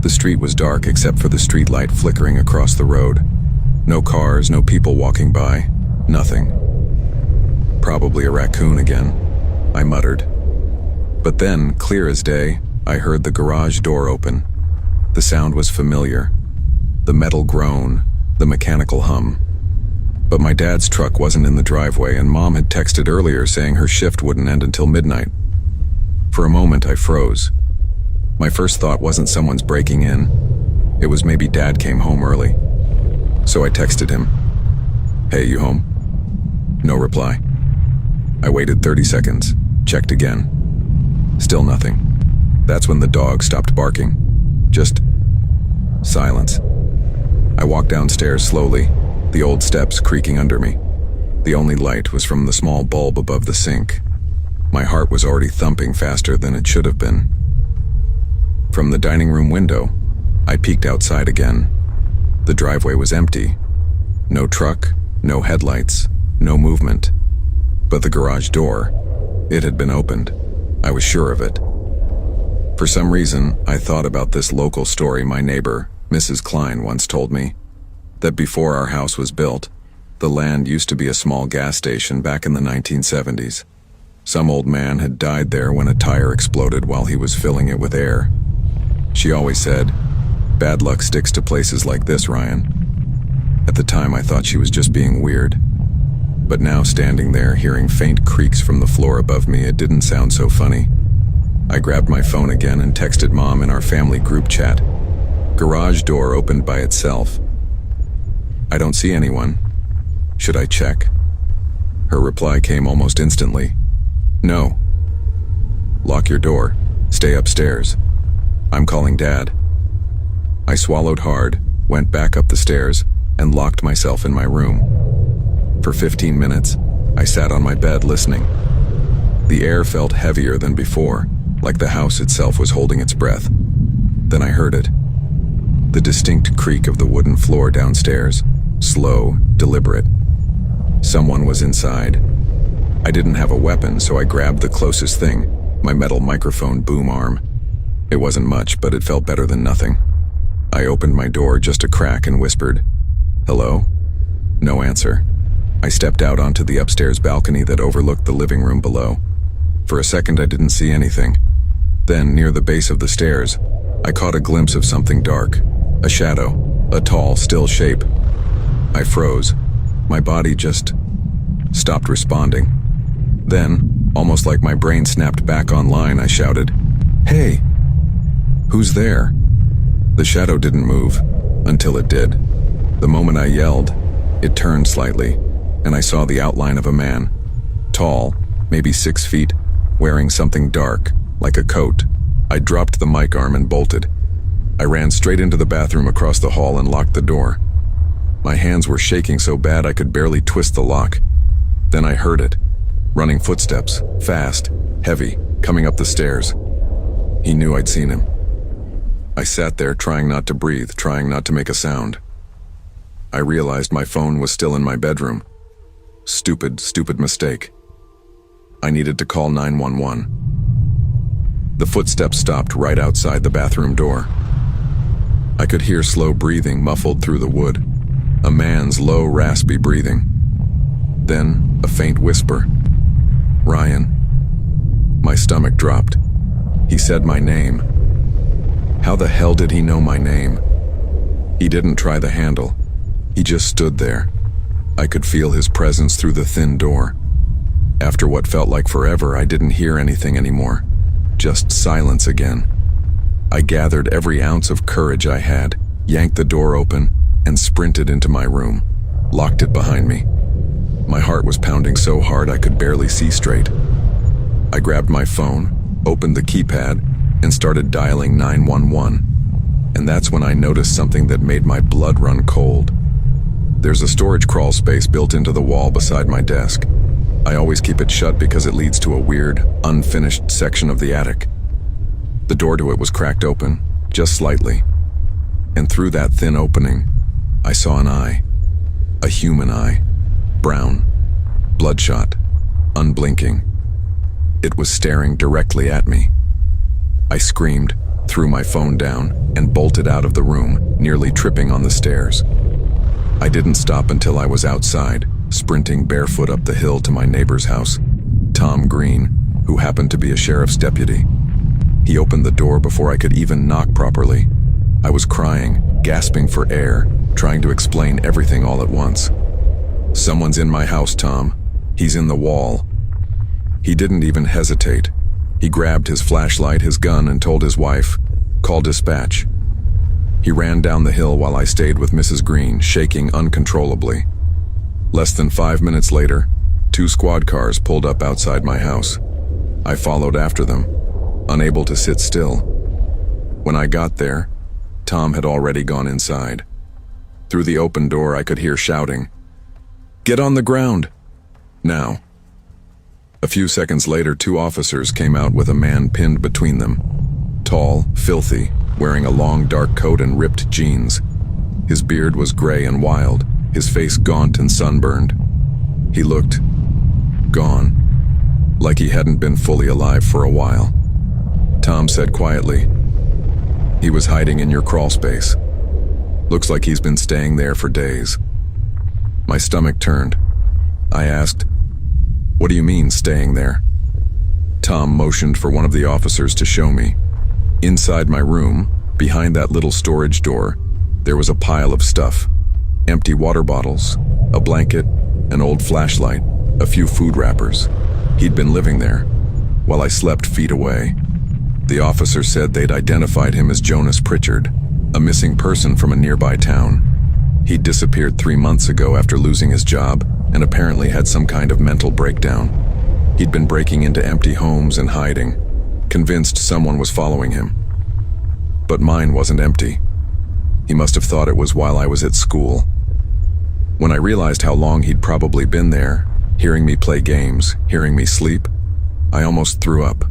The street was dark except for the streetlight flickering across the road. No cars, no people walking by, nothing. "Probably a raccoon again," I muttered. But then, clear as day, I heard the garage door open. The sound was familiar. The metal groan, the mechanical hum. But my dad's truck wasn't in the driveway, and Mom had texted earlier saying her shift wouldn't end until midnight. For a moment, I froze. My first thought wasn't someone's breaking in. It was maybe Dad came home early. So I texted him, "Hey, you home?" No reply. I waited 30 seconds, checked again. Still nothing. That's when the dog stopped barking. Just silence. I walked downstairs slowly, the old steps creaking under me. The only light was from the small bulb above the sink. My heart was already thumping faster than it should have been. From the dining room window, I peeked outside again. The driveway was empty. No truck, no headlights, no movement. But the garage door, it had been opened. I was sure of it. For some reason, I thought about this local story my neighbor, Mrs. Klein, once told me, that before our house was built, the land used to be a small gas station back in the 1970s. Some old man had died there when a tire exploded while he was filling it with air. She always said, "Bad luck sticks to places like this, Ryan." At the time, I thought she was just being weird. But now, standing there, hearing faint creaks from the floor above me, it didn't sound so funny. I grabbed my phone again and texted Mom in our family group chat. "Garage door opened by itself. I don't see anyone. Should I check?" Her reply came almost instantly. "No. Lock your door. Stay upstairs. I'm calling Dad." I swallowed hard, went back up the stairs, and locked myself in my room. For 15 minutes, I sat on my bed listening. The air felt heavier than before, like the house itself was holding its breath. Then I heard it. The distinct creak of the wooden floor downstairs, slow, deliberate. Someone was inside. I didn't have a weapon, so I grabbed the closest thing, my metal microphone boom arm. It wasn't much, but it felt better than nothing. I opened my door just a crack and whispered, "Hello?" No answer. I stepped out onto the upstairs balcony that overlooked the living room below. For a second, I didn't see anything. Then, near the base of the stairs, I caught a glimpse of something dark, a shadow, a tall, still shape. I froze. My body just stopped responding. Then, almost like my brain snapped back online, I shouted, "Hey! Who's there?" The shadow didn't move, until it did. The moment I yelled, it turned slightly, and I saw the outline of a man. Tall, maybe 6 feet, wearing something dark, like a coat. I dropped the mic arm and bolted. I ran straight into the bathroom across the hall and locked the door. My hands were shaking so bad I could barely twist the lock. Then I heard it. Running footsteps, fast, heavy, coming up the stairs. He knew I'd seen him. I sat there trying not to breathe, trying not to make a sound. I realized my phone was still in my bedroom. Stupid mistake. I needed to call 911. The footsteps stopped right outside the bathroom door. I could hear slow breathing muffled through the wood, a man's low, raspy breathing. Then, a faint whisper. "Ryan." My stomach dropped. He said my name. How the hell did he know my name? He didn't try the handle. He just stood there. I could feel his presence through the thin door. After what felt like forever, I didn't hear anything anymore. Just silence again. I gathered every ounce of courage I had, yanked the door open, and sprinted into my room, locked it behind me. My heart was pounding so hard I could barely see straight. I grabbed my phone, opened the keypad, and started dialing 911. And that's when I noticed something that made my blood run cold. There's a storage crawl space built into the wall beside my desk. I always keep it shut because it leads to a weird, unfinished section of the attic. The door to it was cracked open, just slightly. And through that thin opening, I saw an eye. A human eye. Brown. Bloodshot. Unblinking. It was staring directly at me. I screamed, threw my phone down, and bolted out of the room, nearly tripping on the stairs. I didn't stop until I was outside, sprinting barefoot up the hill to my neighbor's house, Tom Green, who happened to be a sheriff's deputy. He opened the door before I could even knock properly. I was crying, gasping for air, trying to explain everything all at once. "Someone's in my house, Tom. He's in the wall." He didn't even hesitate. He grabbed his flashlight, his gun, and told his wife, "Call dispatch." He ran down the hill while I stayed with Mrs. Green, shaking uncontrollably. Less than 5 minutes later, 2 squad cars pulled up outside my house. I followed after them, unable to sit still. When I got there, Tom had already gone inside. Through the open door, I could hear shouting, "Get on the ground! Now!" A few seconds later, 2 officers came out with a man pinned between them. Tall, filthy, wearing a long dark coat and ripped jeans. His beard was gray and wild, his face gaunt and sunburned. He looked gone, like he hadn't been fully alive for a while. Tom said quietly, "He was hiding in your crawl space. Looks like he's been staying there for days." My stomach turned. I asked, "What do you mean, staying there?" Tom motioned for one of the officers to show me. Inside my room, behind that little storage door, there was a pile of stuff. Empty water bottles, a blanket, an old flashlight, a few food wrappers. He'd been living there, while I slept feet away. The officer said they'd identified him as Jonas Pritchard, a missing person from a nearby town. He'd disappeared 3 months ago after losing his job, and apparently had some kind of mental breakdown. He'd been breaking into empty homes and hiding, convinced someone was following him. But mine wasn't empty. He must have thought it was while I was at school. When I realized how long he'd probably been there, hearing me play games, hearing me sleep, I almost threw up.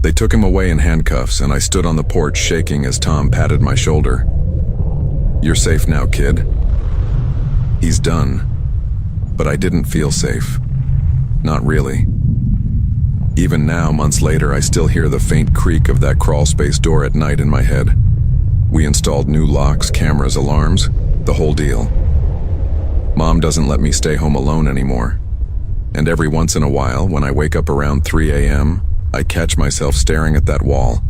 They took him away in handcuffs, and I stood on the porch shaking as Tom patted my shoulder. "You're safe now, kid." He's done. But I didn't feel safe. Not really. Even now, months later, I still hear the faint creak of that crawl space door at night in my head. We installed new locks, cameras, alarms, the whole deal. Mom doesn't let me stay home alone anymore. And every once in a while, when I wake up around 3 a.m., I catch myself staring at that wall,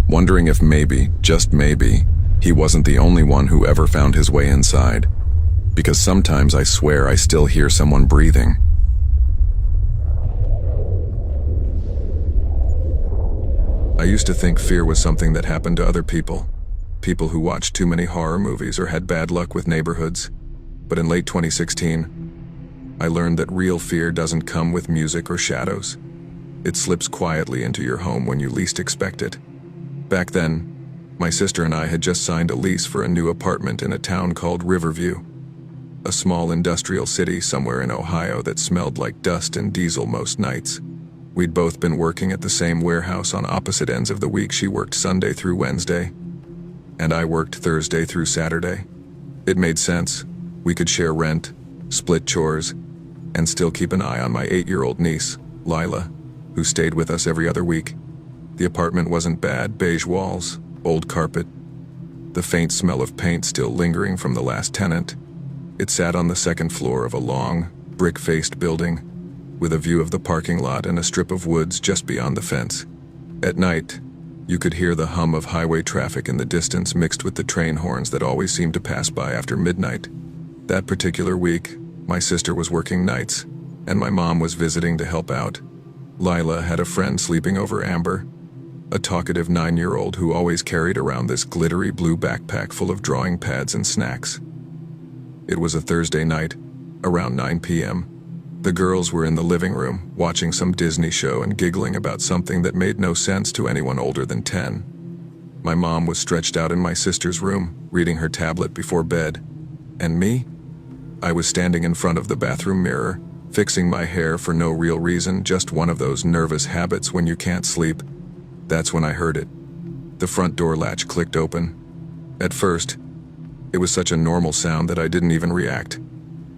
wondering if maybe, just maybe, he wasn't the only one who ever found his way inside. Because sometimes I swear I still hear someone breathing. I used to think fear was something that happened to other people. People who watched too many horror movies or had bad luck with neighborhoods. But in late 2016, I learned that real fear doesn't come with music or shadows. It slips quietly into your home when you least expect it. Back then, my sister and I had just signed a lease for a new apartment in a town called Riverview, a small industrial city somewhere in Ohio that smelled like dust and diesel most nights. We'd both been working at the same warehouse on opposite ends of the week. She worked Sunday through Wednesday. and I worked Thursday through Saturday. It made sense. We could share rent, split chores, and still keep an eye on my 8-year-old niece, Lila, who stayed with us every other week. The apartment wasn't bad: beige walls, old carpet, the faint smell of paint still lingering from the last tenant. It sat on the second floor of a long, brick-faced building, with a view of the parking lot and a strip of woods just beyond the fence. At night, you could hear the hum of highway traffic in the distance mixed with the train horns that always seemed to pass by after midnight. That particular week, my sister was working nights, and my mom was visiting to help out. Lila had a friend sleeping over Amber, a talkative 9-year-old who always carried around this glittery blue backpack full of drawing pads and snacks. It was a Thursday night, around 9 p.m. The girls were in the living room, watching some Disney show and giggling about something that made no sense to anyone older than 10. My mom was stretched out in my sister's room, reading her tablet before bed. And me? I was standing in front of the bathroom mirror, fixing my hair for no real reason, just one of those nervous habits when you can't sleep. That's when I heard it. The front door latch clicked open. At first, it was such a normal sound that I didn't even react.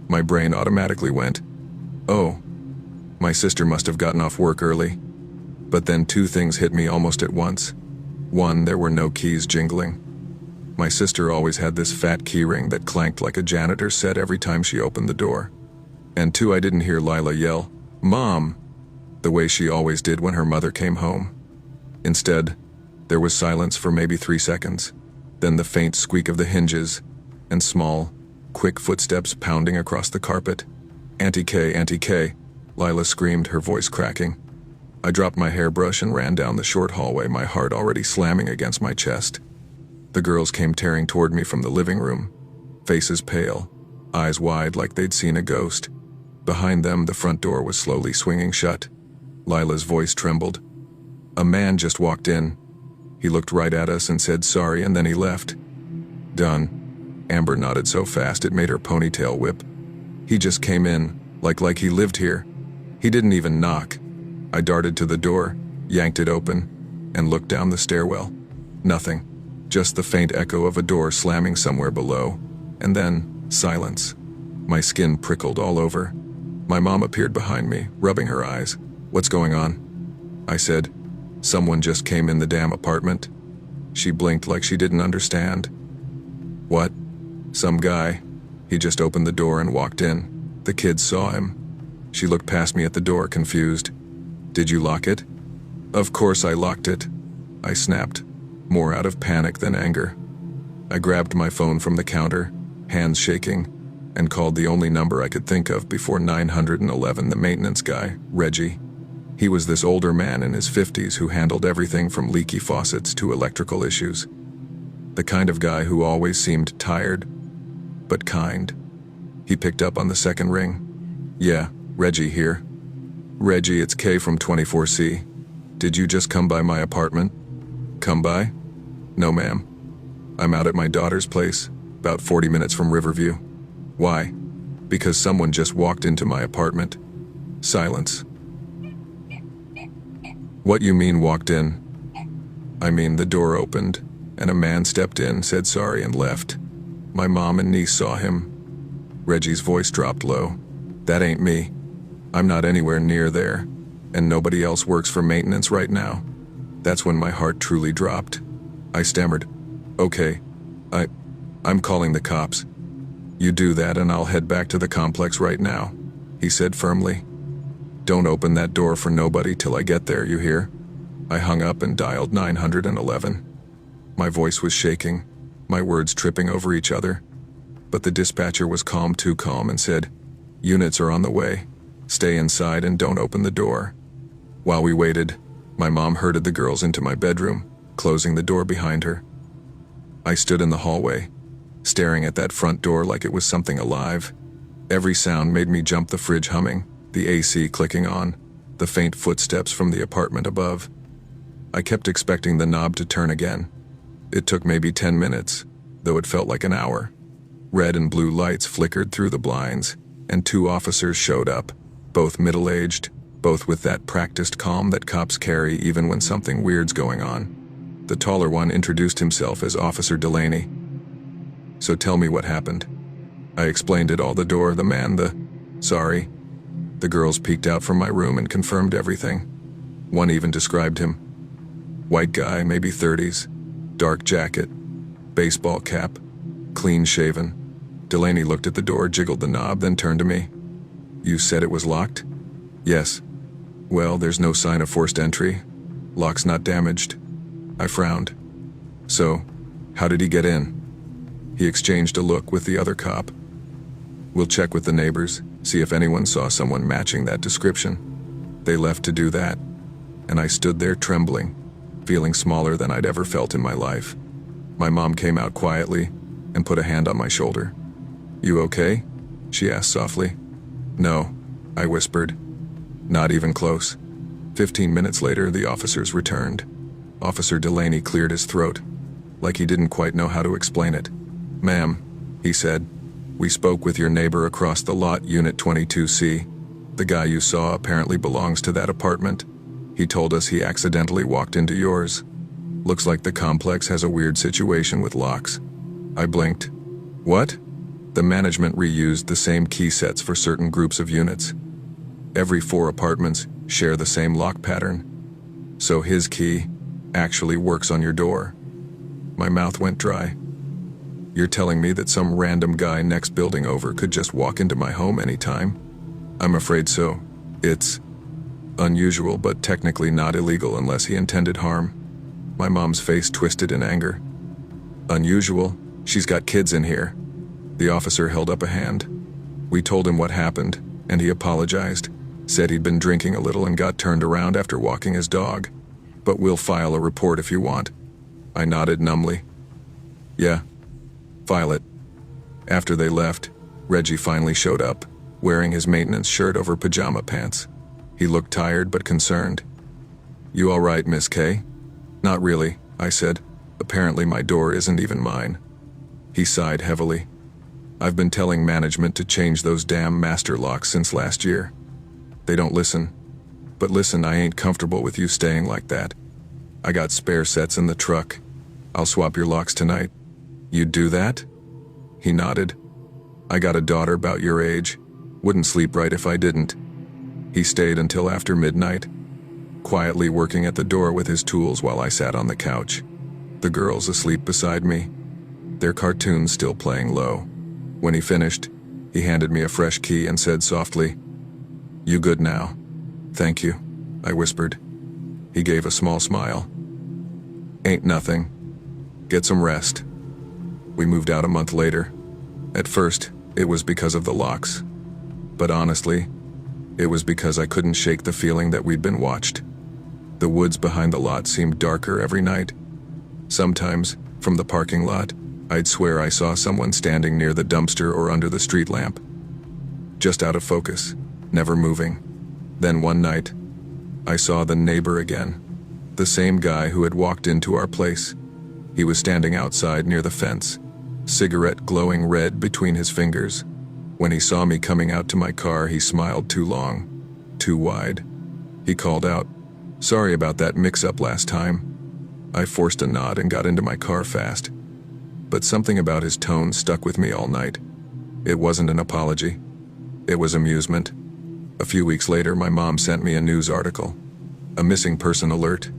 My brain automatically went, "Oh, my sister must have gotten off work early." But then two things hit me almost at once. One, there were no keys jingling. My sister always had this fat keyring that clanked like a janitor said every time she opened the door. And two, I didn't hear Lila yell, "Mom," the way she always did when her mother came home. Instead, there was silence for maybe 3 seconds, then the faint squeak of the hinges, and small, quick footsteps pounding across the carpet. "Auntie K, Auntie K," Lila screamed, her voice cracking. I dropped my hairbrush and ran down the short hallway, my heart already slamming against my chest. The girls came tearing toward me from the living room, faces pale, eyes wide like they'd seen a ghost. Behind them, the front door was slowly swinging shut. Lila's voice trembled. "A man just walked in. He looked right at us and said sorry, and then he left." "Done." Amber nodded so fast it made her ponytail whip. "He just came in, like he lived here. He didn't even knock." I darted to the door, yanked it open, and looked down the stairwell. Nothing. Just the faint echo of a door slamming somewhere below. And then, silence. My skin prickled all over. My mom appeared behind me, rubbing her eyes. "What's going on?" I said. "Someone just came in the damn apartment." She blinked like she didn't understand. "What?" "Some guy. He just opened the door and walked in. The kids saw him." She looked past me at the door, confused. "Did you lock it?" "Of course I locked it," I snapped, more out of panic than anger. I grabbed my phone from the counter, hands shaking, and called the only number I could think of before 911, the maintenance guy, Reggie. He was this older man in his 50s who handled everything from leaky faucets to electrical issues. The kind of guy who always seemed tired, but kind. He picked up on the second ring. "Yeah, Reggie here." "Reggie, it's Kay from 24C. Did you just come by my apartment?" "Come by?" "No, ma'am. I'm out at my daughter's place, about 40 minutes from Riverview." "Why?" "Because someone just walked into my apartment." Silence. "What you mean walked in?" "I mean the door opened, and a man stepped in, said sorry, and left. My mom and niece saw him." Reggie's voice dropped low. "That ain't me. I'm not anywhere near there, and nobody else works for maintenance right now." That's when my heart truly dropped. I stammered, "Okay, I'm calling the cops." "You do that and I'll head back to the complex right now," he said firmly. "Don't open that door for nobody till I get there, you hear?" I hung up and dialed 911. My voice was shaking, my words tripping over each other. But the dispatcher was calm, too calm, and said, "Units are on the way. Stay inside and don't open the door." While we waited, my mom herded the girls into my bedroom, closing the door behind her. I stood in the hallway, staring at that front door like it was something alive. Every sound made me jump, the fridge humming, the AC clicking on, the faint footsteps from the apartment above. I kept expecting the knob to turn again. It took maybe 10 minutes, though it felt like an hour. Red and blue lights flickered through the blinds, and 2 officers showed up, both middle-aged, both with that practiced calm that cops carry even when something weird's going on. The taller one introduced himself as Officer Delaney. "So tell me what happened." I explained it all, the man, sorry. The girls peeked out from my room and confirmed everything. One even described him. White guy, maybe 30s, dark jacket, baseball cap, clean shaven. Delaney looked at the door, jiggled the knob, then turned to me. "You said it was locked?" "Yes." "Well, there's no sign of forced entry. Lock's not damaged." I frowned. "So, how did he get in?" He exchanged a look with the other cop. "We'll check with the neighbors, see if anyone saw someone matching that description." They left to do that, and I stood there trembling, feeling smaller than I'd ever felt in my life. My mom came out quietly and put a hand on my shoulder. "You okay?" she asked softly. "No," I whispered. "Not even close." 15 minutes later, the officers returned. Officer Delaney cleared his throat, like he didn't quite know how to explain it. "Ma'am," he said, "we spoke with your neighbor across the lot, Unit 22C. The guy you saw apparently belongs to that apartment. He told us he accidentally walked into yours. Looks like the complex has a weird situation with locks." I blinked. "What?" "The management reused the same key sets for certain groups of units. Every 4 apartments share the same lock pattern. So his key actually works on your door." My mouth went dry. "You're telling me that some random guy next building over could just walk into my home anytime?" "I'm afraid so. It's unusual, but technically not illegal unless he intended harm." My mom's face twisted in anger. "Unusual? She's got kids in here." The officer held up a hand. "We told him what happened, and he apologized. Said he'd been drinking a little and got turned around after walking his dog. But we'll file a report if you want." I nodded numbly. "Yeah, file it." After they left, Reggie finally showed up, wearing his maintenance shirt over pajama pants. He looked tired but concerned. "You all right, Miss K?" "Not really," I said. "Apparently my door isn't even mine." He sighed heavily. "I've been telling management to change those damn master locks since last year. They don't listen. But listen, I ain't comfortable with you staying like that. I got spare sets in the truck. I'll swap your locks tonight." "You'd do that?" He nodded. "I got a daughter about your age. Wouldn't sleep right if I didn't." He stayed until after midnight, quietly working at the door with his tools while I sat on the couch. The girls asleep beside me, their cartoons still playing low. When he finished, he handed me a fresh key and said softly, "You good now?" "Thank you," I whispered. He gave a small smile. "Ain't nothing. Get some rest." We moved out a month later. At first, it was because of the locks. But honestly, it was because I couldn't shake the feeling that we'd been watched. The woods behind the lot seemed darker every night. Sometimes, from the parking lot, I'd swear I saw someone standing near the dumpster or under the street lamp. Just out of focus, never moving. Then one night, I saw the neighbor again. The same guy who had walked into our place. He was standing outside near the fence, cigarette glowing red between his fingers. When he saw me coming out to my car, he smiled too long, too wide. He called out, "Sorry about that mix-up last time." I forced a nod and got into my car fast. But something about his tone stuck with me all night. It wasn't an apology. It was amusement. A few weeks later, my mom sent me a news article. A missing person alert.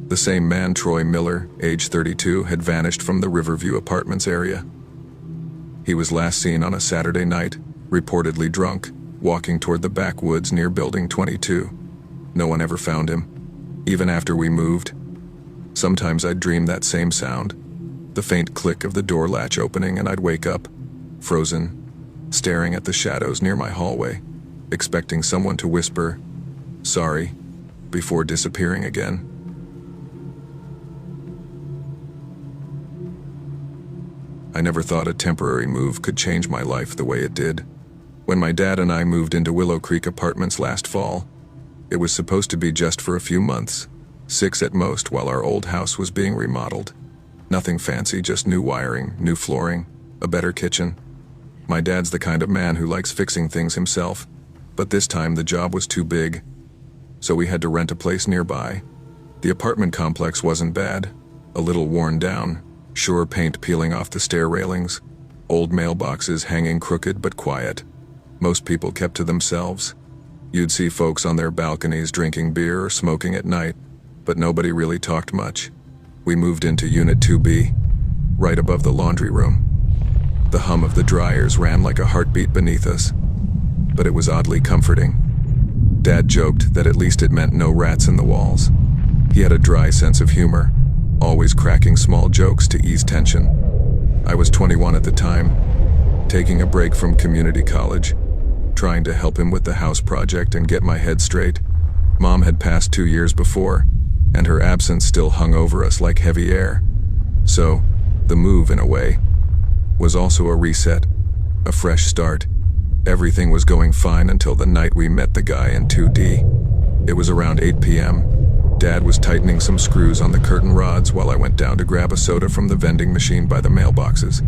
The same man, Troy Miller, age 32, had vanished from the Riverview Apartments area. He was last seen on a Saturday night, reportedly drunk, walking toward the backwoods near Building 22. No one ever found him, even after we moved. Sometimes I'd dream that same sound, the faint click of the door latch opening, and I'd wake up, frozen, staring at the shadows near my hallway, expecting someone to whisper, "Sorry," before disappearing again. I never thought a temporary move could change my life the way it did. When my dad and I moved into Willow Creek Apartments last fall, it was supposed to be just for a few months, 6 at most, while our old house was being remodeled. Nothing fancy, just new wiring, new flooring, a better kitchen. My dad's the kind of man who likes fixing things himself, but this time the job was too big, so we had to rent a place nearby. The apartment complex wasn't bad, A little worn down, sure paint peeling off the stair railings, old mailboxes hanging crooked but quiet. Most people kept to themselves. You'd see folks on their balconies drinking beer or smoking at night, but nobody really talked much. We moved into Unit 2B, right above the laundry room. The hum of the dryers ran like a heartbeat beneath us, but it was oddly comforting. Dad joked that at least it meant no rats in the walls. He had a dry sense of humor, always cracking small jokes to ease tension. I was 21 at the time, taking a break from community college, trying to help him with the house project and get my head straight. Mom had passed 2 years before, and her absence still hung over us like heavy air. So, the move, in a way, was also a reset, a fresh start. Everything was going fine until the night we met the guy in 2D. It was around 8 p.m. Dad was tightening some screws on the curtain rods while I went down to grab a soda from the vending machine by the mailboxes.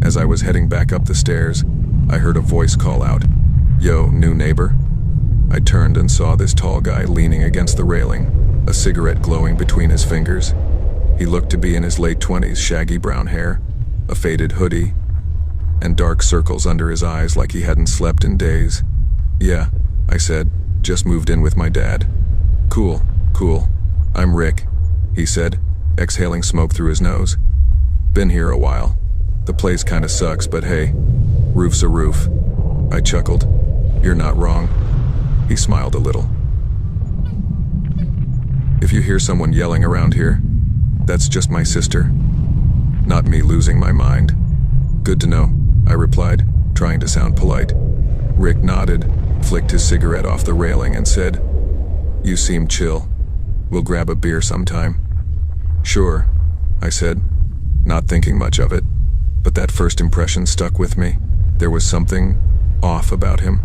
As I was heading back up the stairs, I heard a voice call out, "Yo, new neighbor?" I turned and saw this tall guy leaning against the railing, a cigarette glowing between his fingers. He looked to be in his late 20s, shaggy brown hair, a faded hoodie, and dark circles under his eyes like he hadn't slept in days. "Yeah," I said, "just moved in with my dad." Cool. "I'm Rick," he said, exhaling smoke through his nose. "Been here a while. The place kinda sucks, but hey, roof's a roof." I chuckled. "You're not wrong." He smiled a little. "If you hear someone yelling around here, that's just my sister. Not me losing my mind." "Good to know," I replied, trying to sound polite. Rick nodded, flicked his cigarette off the railing and said, "You seem chill. We'll grab a beer sometime." "Sure," I said, not thinking much of it, but that first impression stuck with me. There was something off about him.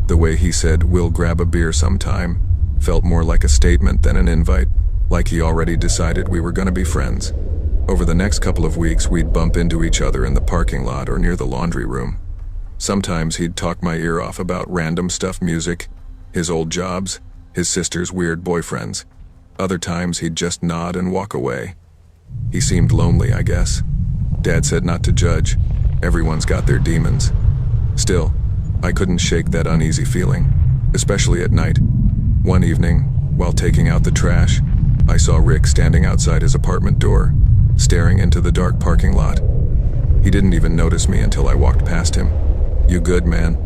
The way he said, "We'll grab a beer sometime," felt more like a statement than an invite, like he already decided we were gonna be friends. Over the next couple of weeks, we'd bump into each other in the parking lot or near the laundry room. Sometimes he'd talk my ear off about random stuff, music, his old jobs, his sister's weird boyfriends. Other times he'd just nod and walk away. He seemed lonely, I guess. Dad said not to judge. Everyone's got their demons. Still, I couldn't shake that uneasy feeling, especially at night. One evening, while taking out the trash, I saw Rick standing outside his apartment door, staring into the dark parking lot. He didn't even notice me until I walked past him. "You good, man?"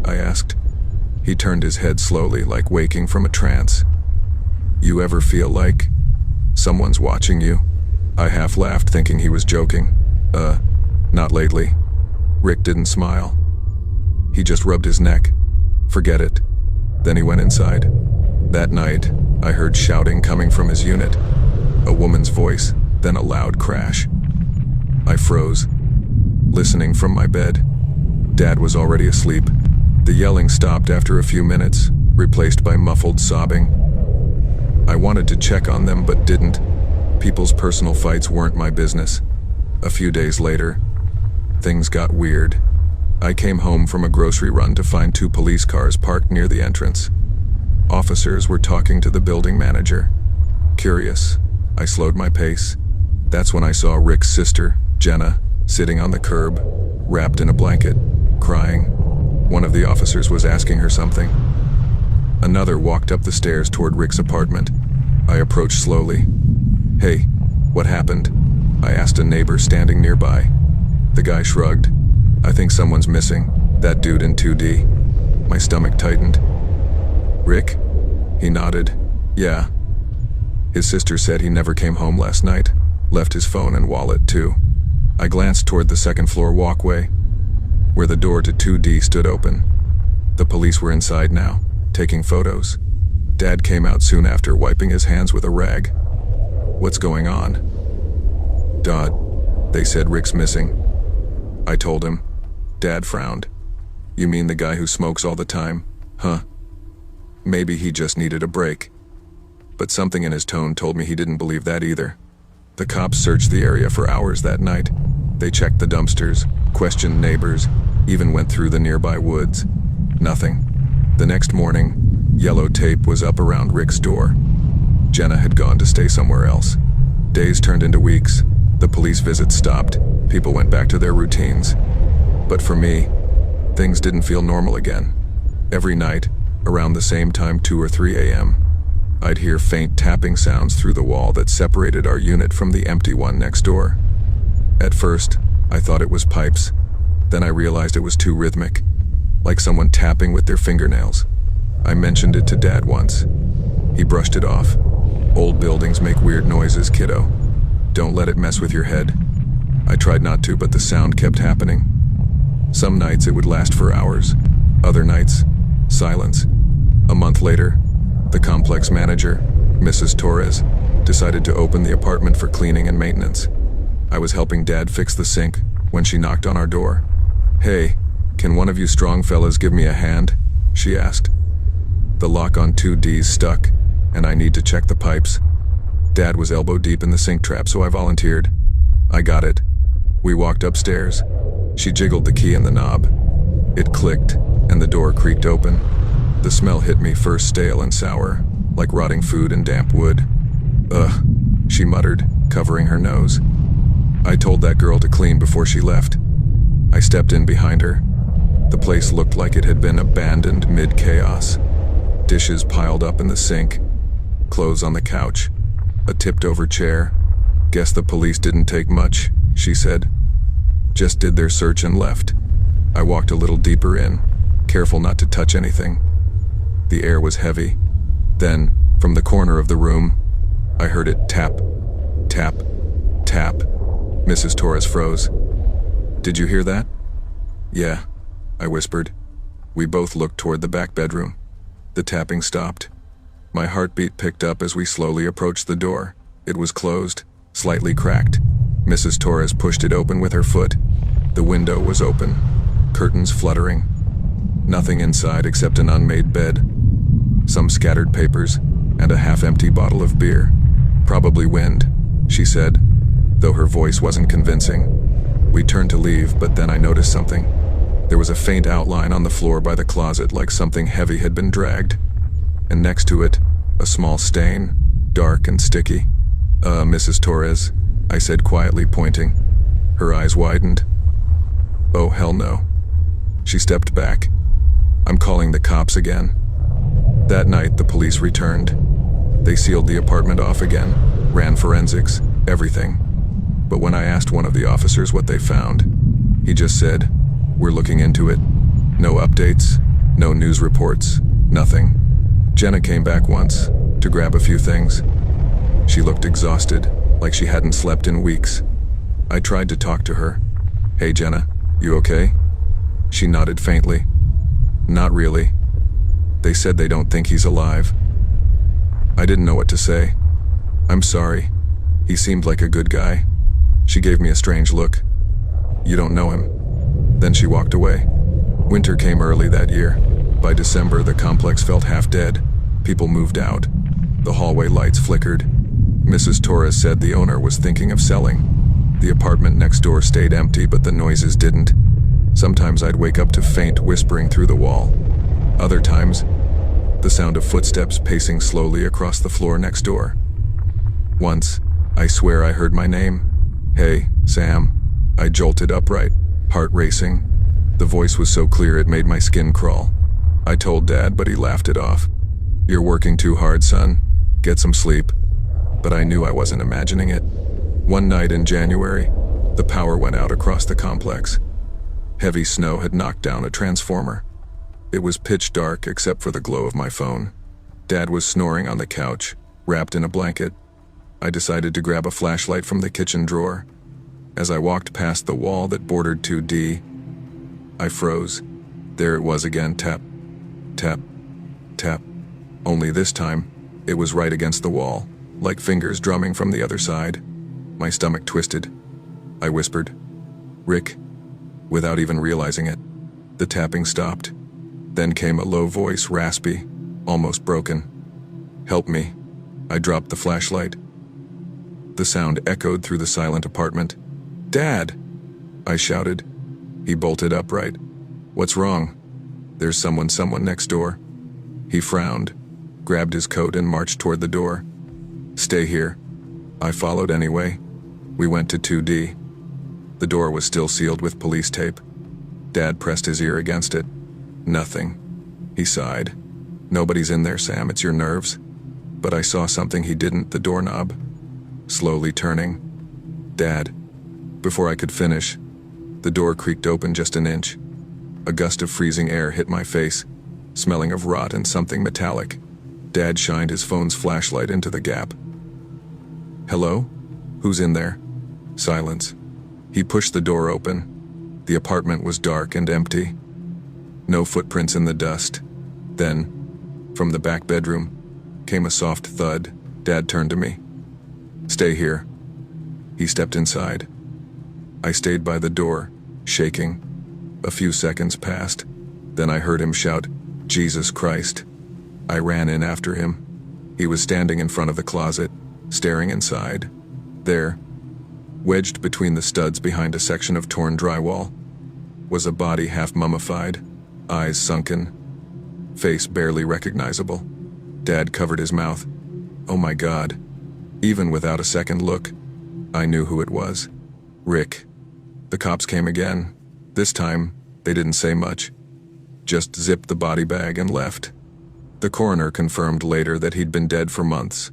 I asked. He turned his head slowly, like waking from a trance. "You ever feel like someone's watching you?" I half laughed, thinking he was joking. Not lately." Rick didn't smile. He just rubbed his neck. "Forget it." Then he went inside. That night, I heard shouting coming from his unit. A woman's voice, then a loud crash. I froze, listening from my bed. Dad was already asleep. The yelling stopped after a few minutes, replaced by muffled sobbing. I wanted to check on them, but didn't. People's personal fights weren't my business. A few days later, things got weird. I came home from a grocery run to find 2 police cars parked near the entrance. Officers were talking to the building manager. Curious, I slowed my pace. That's when I saw Rick's sister, Jenna, sitting on the curb, wrapped in a blanket, crying. One of the officers was asking her something. Another walked up the stairs toward Rick's apartment. I approached slowly. "Hey, what happened?" I asked a neighbor standing nearby. The guy shrugged. "I think someone's missing. That dude in 2D." My stomach tightened. "Rick?" He nodded. "Yeah." His sister said he never came home last night. Left his phone and wallet, too. I glanced toward the second-floor walkway, where the door to 2D stood open. The police were inside now, taking photos. Dad came out soon after, wiping his hands with a rag. "What's going on?" "Dad, they said Rick's missing." I told him. Dad frowned. "You mean the guy who smokes all the time? Huh? Maybe he just needed a break." But something in his tone told me he didn't believe that either. The cops searched the area for hours that night. They checked the dumpsters, questioned neighbors, even went through the nearby woods. Nothing. The next morning, yellow tape was up around Rick's door. Jenna had gone to stay somewhere else. Days turned into weeks. The police visits stopped. People went back to their routines. But for me, things didn't feel normal again. Every night, around the same time, 2 or 3 a.m., I'd hear faint tapping sounds through the wall that separated our unit from the empty one next door. At first, I thought it was pipes. Then I realized it was too rhythmic, like someone tapping with their fingernails. I mentioned it to Dad once. He brushed it off. Old buildings make weird noises, kiddo. Don't let it mess with your head. I tried not to, but the sound kept happening. Some nights it would last for hours. Other nights, silence. A month later, the complex manager, Mrs. Torres, decided to open the apartment for cleaning and maintenance. I was helping Dad fix the sink when she knocked on our door. "Hey, can one of you strong fellas give me a hand?" she asked. "The lock on 2D's stuck, and I need to check the pipes." Dad was elbow deep in the sink trap, so I volunteered. "I got it." We walked upstairs. She jiggled the key in the knob. It clicked, and the door creaked open. The smell hit me, first stale and sour, like rotting food and damp wood. "Ugh," she muttered, covering her nose. I told that girl to clean before she left. I stepped in behind her. The place looked like it had been abandoned mid-chaos. Dishes piled up in the sink, clothes on the couch, a tipped-over chair. "Guess the police didn't take much," she said. "Just did their search and left." I walked a little deeper in, careful not to touch anything. The air was heavy. Then, from the corner of the room, I heard it tap, tap, tap. Mrs. Torres froze. "Did you hear that?" "Yeah," I whispered. We both looked toward the back bedroom. The tapping stopped. My heartbeat picked up as we slowly approached the door. It was closed, slightly cracked. Mrs. Torres pushed it open with her foot. The window was open, curtains fluttering. Nothing inside except an unmade bed, some scattered papers, and a half-empty bottle of beer. "Probably wind," she said, though her voice wasn't convincing. We turned to leave, but then I noticed something. There was a faint outline on the floor by the closet, like something heavy had been dragged. And next to it, a small stain, dark and sticky. Mrs. Torres," I said quietly, pointing. Her eyes widened. "Oh, hell no." She stepped back. "I'm calling the cops again." That night, the police returned. They sealed the apartment off again, ran forensics, everything. But when I asked one of the officers what they found, he just said, "We're looking into it." No updates, no news reports, nothing. Jenna came back once to grab a few things. She looked exhausted, like she hadn't slept in weeks. I tried to talk to her. "Hey Jenna, you okay?" She nodded faintly. "Not really. They said they don't think he's alive." I didn't know what to say. "I'm sorry. He seemed like a good guy." She gave me a strange look. "You don't know him." Then she walked away. Winter came early that year. By December, the complex felt half dead. People moved out. The hallway lights flickered. Mrs. Torres said the owner was thinking of selling. The apartment next door stayed empty, but the noises didn't. Sometimes I'd wake up to faint whispering through the wall. Other times, the sound of footsteps pacing slowly across the floor next door. Once, I swear I heard my name. "Hey, Sam." I jolted upright, heart racing. The voice was so clear it made my skin crawl. I told Dad, but he laughed it off. "You're working too hard, son. Get some sleep." But I knew I wasn't imagining it. One night in January, the power went out across the complex. Heavy snow had knocked down a transformer. It was pitch dark except for the glow of my phone. Dad was snoring on the couch, wrapped in a blanket. I decided to grab a flashlight from the kitchen drawer. As I walked past the wall that bordered 2D, I froze. There it was again, tap, tap, tap. Only this time, it was right against the wall, like fingers drumming from the other side. My stomach twisted. I whispered, "Rick," without even realizing it. The tapping stopped. Then came a low voice, raspy, almost broken. "Help me." I dropped the flashlight. The sound echoed through the silent apartment. "Dad!" I shouted. He bolted upright. "What's wrong?" "There's someone next door." He frowned, grabbed his coat and marched toward the door. "Stay here. I followed anyway. We went to 2D. The door was still sealed with police tape. Dad pressed his ear against it. Nothing. He sighed. Nobody's in there, Sam, it's your nerves. But I saw something he didn't, the doorknob. Slowly turning. Dad. Before I could finish, the door creaked open just an inch. A gust of freezing air hit my face, smelling of rot and something metallic. Dad shined his phone's flashlight into the gap. Hello? Who's in there? Silence. He pushed the door open. The apartment was dark and empty. No footprints in the dust. Then, from the back bedroom, came a soft thud. Dad turned to me. Stay here. He stepped inside. I stayed by the door, shaking. A few seconds passed. Then I heard him shout, Jesus Christ. I ran in after him. He was standing in front of the closet, staring inside. There, wedged between the studs behind a section of torn drywall, was a body half mummified, eyes sunken, face barely recognizable. Dad covered his mouth. Oh my God. Even without a second look, I knew who it was. Rick. The cops came again. This time, they didn't say much. Just zipped the body bag and left. The coroner confirmed later that he'd been dead for months.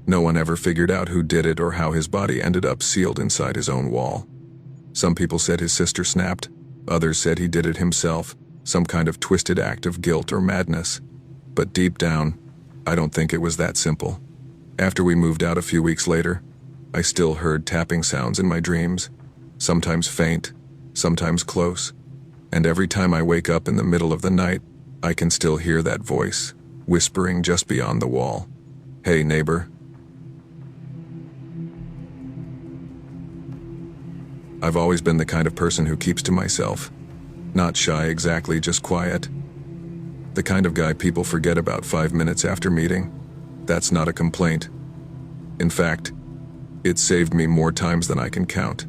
No one ever figured out who did it or how his body ended up sealed inside his own wall. Some people said his sister snapped. Others said he did it himself, some kind of twisted act of guilt or madness. But deep down, I don't think it was that simple. After we moved out a few weeks later, I still heard tapping sounds in my dreams, sometimes faint, sometimes close. And every time I wake up in the middle of the night, I can still hear that voice, whispering just beyond the wall. Hey, neighbor. I've always been the kind of person who keeps to myself. Not shy exactly, just quiet. The kind of guy people forget about 5 minutes after meeting. That's not a complaint. In fact, it's saved me more times than I can count.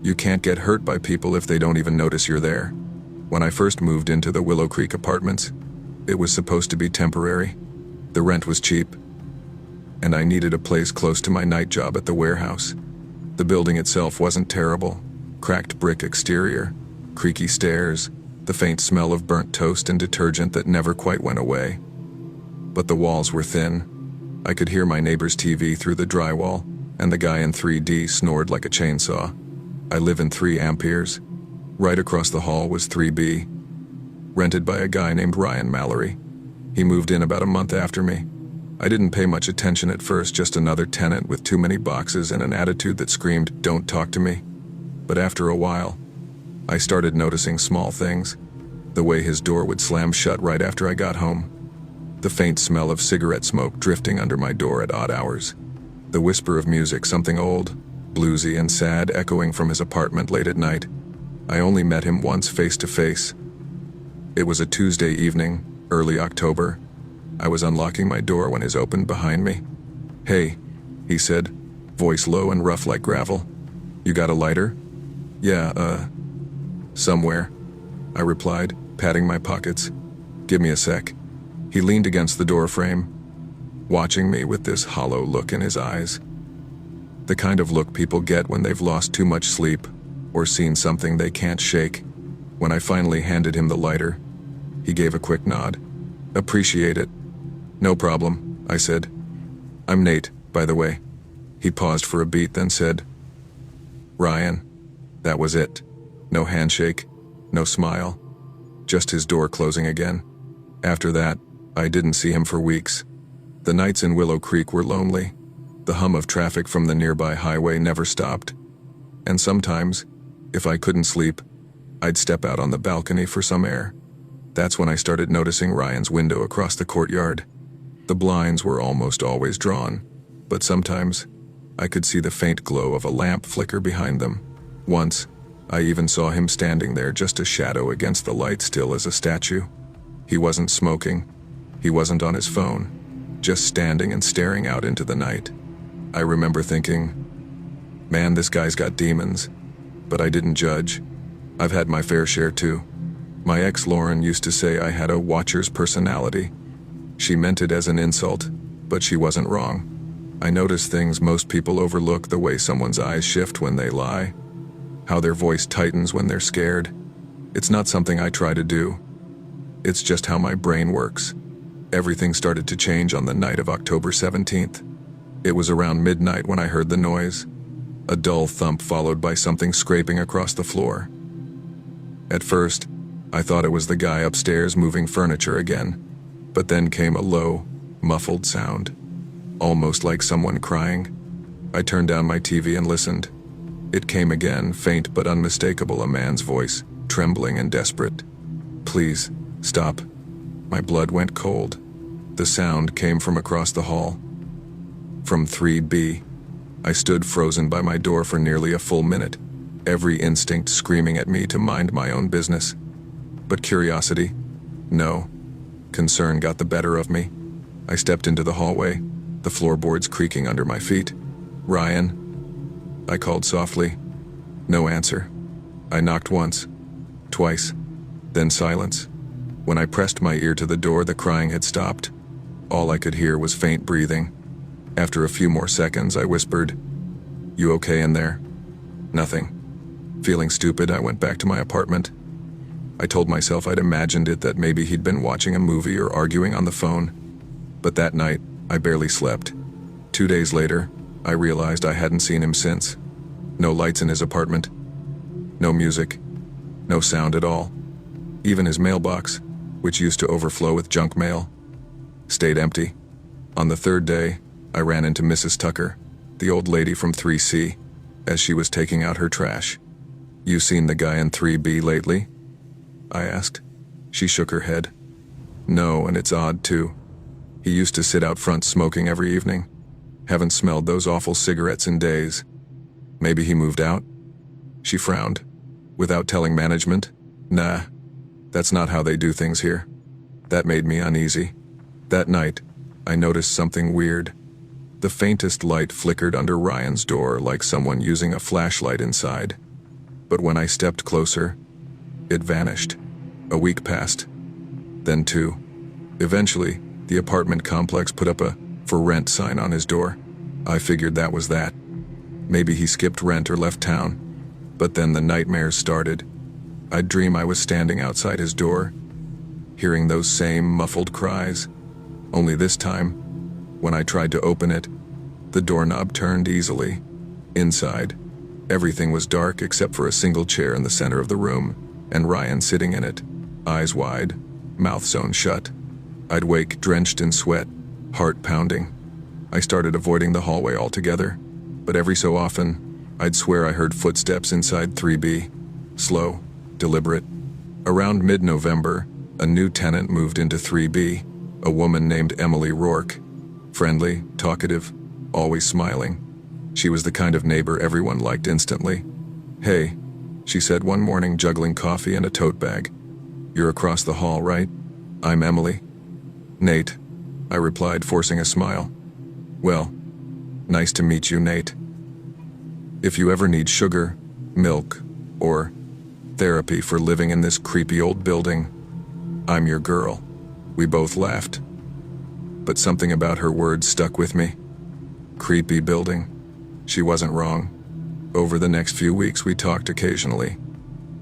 You can't get hurt by people if they don't even notice you're there. When I first moved into the Willow Creek apartments, it was supposed to be temporary. The rent was cheap, and I needed a place close to my night job at the warehouse. The building itself wasn't terrible. Cracked brick exterior, creaky stairs, the faint smell of burnt toast and detergent that never quite went away. But the walls were thin. I could hear my neighbor's TV through the drywall, and the guy in 3D snored like a chainsaw. I live in 3 Amperes. Right across the hall was 3B, rented by a guy named Ryan Mallory. He moved in about a month after me. I didn't pay much attention at first, just another tenant with too many boxes and an attitude that screamed, "Don't talk to me." But after a while, I started noticing small things. The way his door would slam shut right after I got home. The faint smell of cigarette smoke drifting under my door at odd hours. The whisper of music, something old, bluesy and sad, echoing from his apartment late at night. I only met him once face to face. It was a Tuesday evening, early October. I was unlocking my door when his opened behind me. "Hey," he said, voice low and rough like gravel. "You got a lighter?" "Yeah, somewhere," I replied, patting my pockets. "Give me a sec." He leaned against the door frame, watching me with this hollow look in his eyes. The kind of look people get when they've lost too much sleep or seen something they can't shake. When I finally handed him the lighter, he gave a quick nod. "Appreciate it." "No problem," I said. "I'm Nate, by the way." He paused for a beat, then said, "Ryan." That was it. No handshake, no smile, just his door closing again. After that, I didn't see him for weeks. The nights in Willow Creek were lonely. The hum of traffic from the nearby highway never stopped. And sometimes, if I couldn't sleep, I'd step out on the balcony for some air. That's when I started noticing Ryan's window across the courtyard. The blinds were almost always drawn, but sometimes I could see the faint glow of a lamp flicker behind them. Once, I even saw him standing there, just a shadow against the light, still as a statue. He wasn't smoking. He wasn't on his phone. Just standing and staring out into the night. I remember thinking, man, this guy's got demons. But I didn't judge. I've had my fair share too. My ex Lauren used to say I had a watcher's personality. She meant it as an insult, but she wasn't wrong. I notice things most people overlook: the way someone's eyes shift when they lie, how their voice tightens when they're scared. It's not something I try to do. It's just how my brain works. Everything started to change on the night of October 17th. It was around midnight when I heard the noise, a dull thump followed by something scraping across the floor. At first, I thought it was the guy upstairs moving furniture again, but then came a low, muffled sound, almost like someone crying. I turned down my TV and listened. It came again, faint but unmistakable, a man's voice, trembling and desperate. "Please, stop." My blood went cold. The sound came from across the hall. From 3B. I stood frozen by my door for nearly a full minute, every instinct screaming at me to mind my own business. But curiosity? No. Concern got the better of me. I stepped into the hallway, the floorboards creaking under my feet. "Ryan?" I called softly. No answer. I knocked once, twice, then silence. When I pressed my ear to the door, the crying had stopped. All I could hear was faint breathing. After a few more seconds, I whispered, "You okay in there?" Nothing. Feeling stupid, I went back to my apartment. I told myself I'd imagined it, that maybe he'd been watching a movie or arguing on the phone. But that night, I barely slept. 2 days later, I realized I hadn't seen him since. No lights in his apartment. No music. No sound at all. Even his mailbox, which used to overflow with junk mail, stayed empty. On the third day, I ran into Mrs. Tucker, the old lady from 3C, as she was taking out her trash. "You seen the guy in 3B lately?" I asked. She shook her head. "No, and it's odd too. He used to sit out front smoking every evening. Haven't smelled those awful cigarettes in days. Maybe he moved out?" She frowned. "Without telling management? Nah, that's not how they do things here." That made me uneasy. That night, I noticed something weird. The faintest light flickered under Ryan's door, like someone using a flashlight inside. But when I stepped closer, it vanished. A week passed. Then 2. Eventually, the apartment complex put up a "for rent" sign on his door. I figured that was that. Maybe he skipped rent or left town. But then the nightmares started. I'd dream I was standing outside his door, hearing those same muffled cries. Only this time, when I tried to open it, the doorknob turned easily. Inside, everything was dark except for a single chair in the center of the room, and Ryan sitting in it, eyes wide, mouth sewn shut. I'd wake drenched in sweat, heart pounding. I started avoiding the hallway altogether, but every so often, I'd swear I heard footsteps inside 3B. Slow, deliberate. Around mid-November, a new tenant moved into 3B, a woman named Emily Rourke. Friendly, talkative, always smiling. She was the kind of neighbor everyone liked instantly. "Hey," she said one morning, juggling coffee and a tote bag. "You're across the hall, right? I'm Emily." "Nate," I replied, forcing a smile. "Well, nice to meet you, Nate. If you ever need sugar, milk, or therapy for living in this creepy old building, I'm your girl." We both laughed. But something about her words stuck with me. Creepy building. She wasn't wrong. Over the next few weeks, we talked occasionally.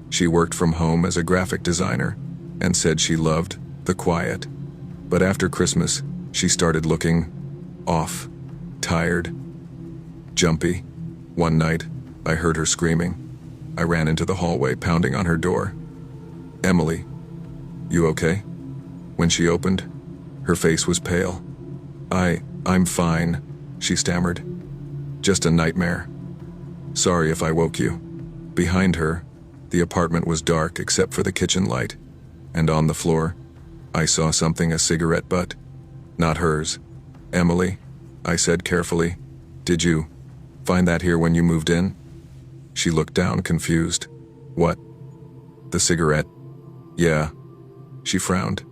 She worked from home as a graphic designer and said she loved the quiet. But after Christmas, she started looking off, tired, jumpy. One night, I heard her screaming. I ran into the hallway, pounding on her door. "Emily, you okay?" When she opened, her face was pale. I'm fine," she stammered. "Just a nightmare. Sorry if I woke you." Behind her, the apartment was dark except for the kitchen light, and on the floor, I saw something, a cigarette butt. Not hers. "Emily," I said carefully, "did you find that here when you moved in?" She looked down, confused. "What? The cigarette?" "Yeah." She frowned.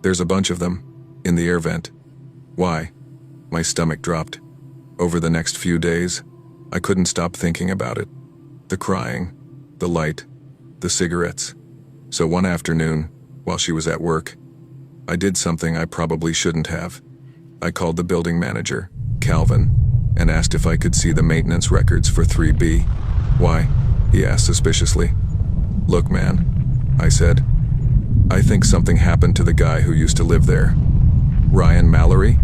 "There's a bunch of them, in the air vent." "Why?" My stomach dropped. Over the next few days, I couldn't stop thinking about it. The crying, the light, the cigarettes. So one afternoon, while she was at work, I did something I probably shouldn't have. I called the building manager, Calvin. and asked if I could see the maintenance records for 3B. Why? He asked suspiciously. Look, man, I said. I think something happened to the guy who used to live there. Ryan Mallory?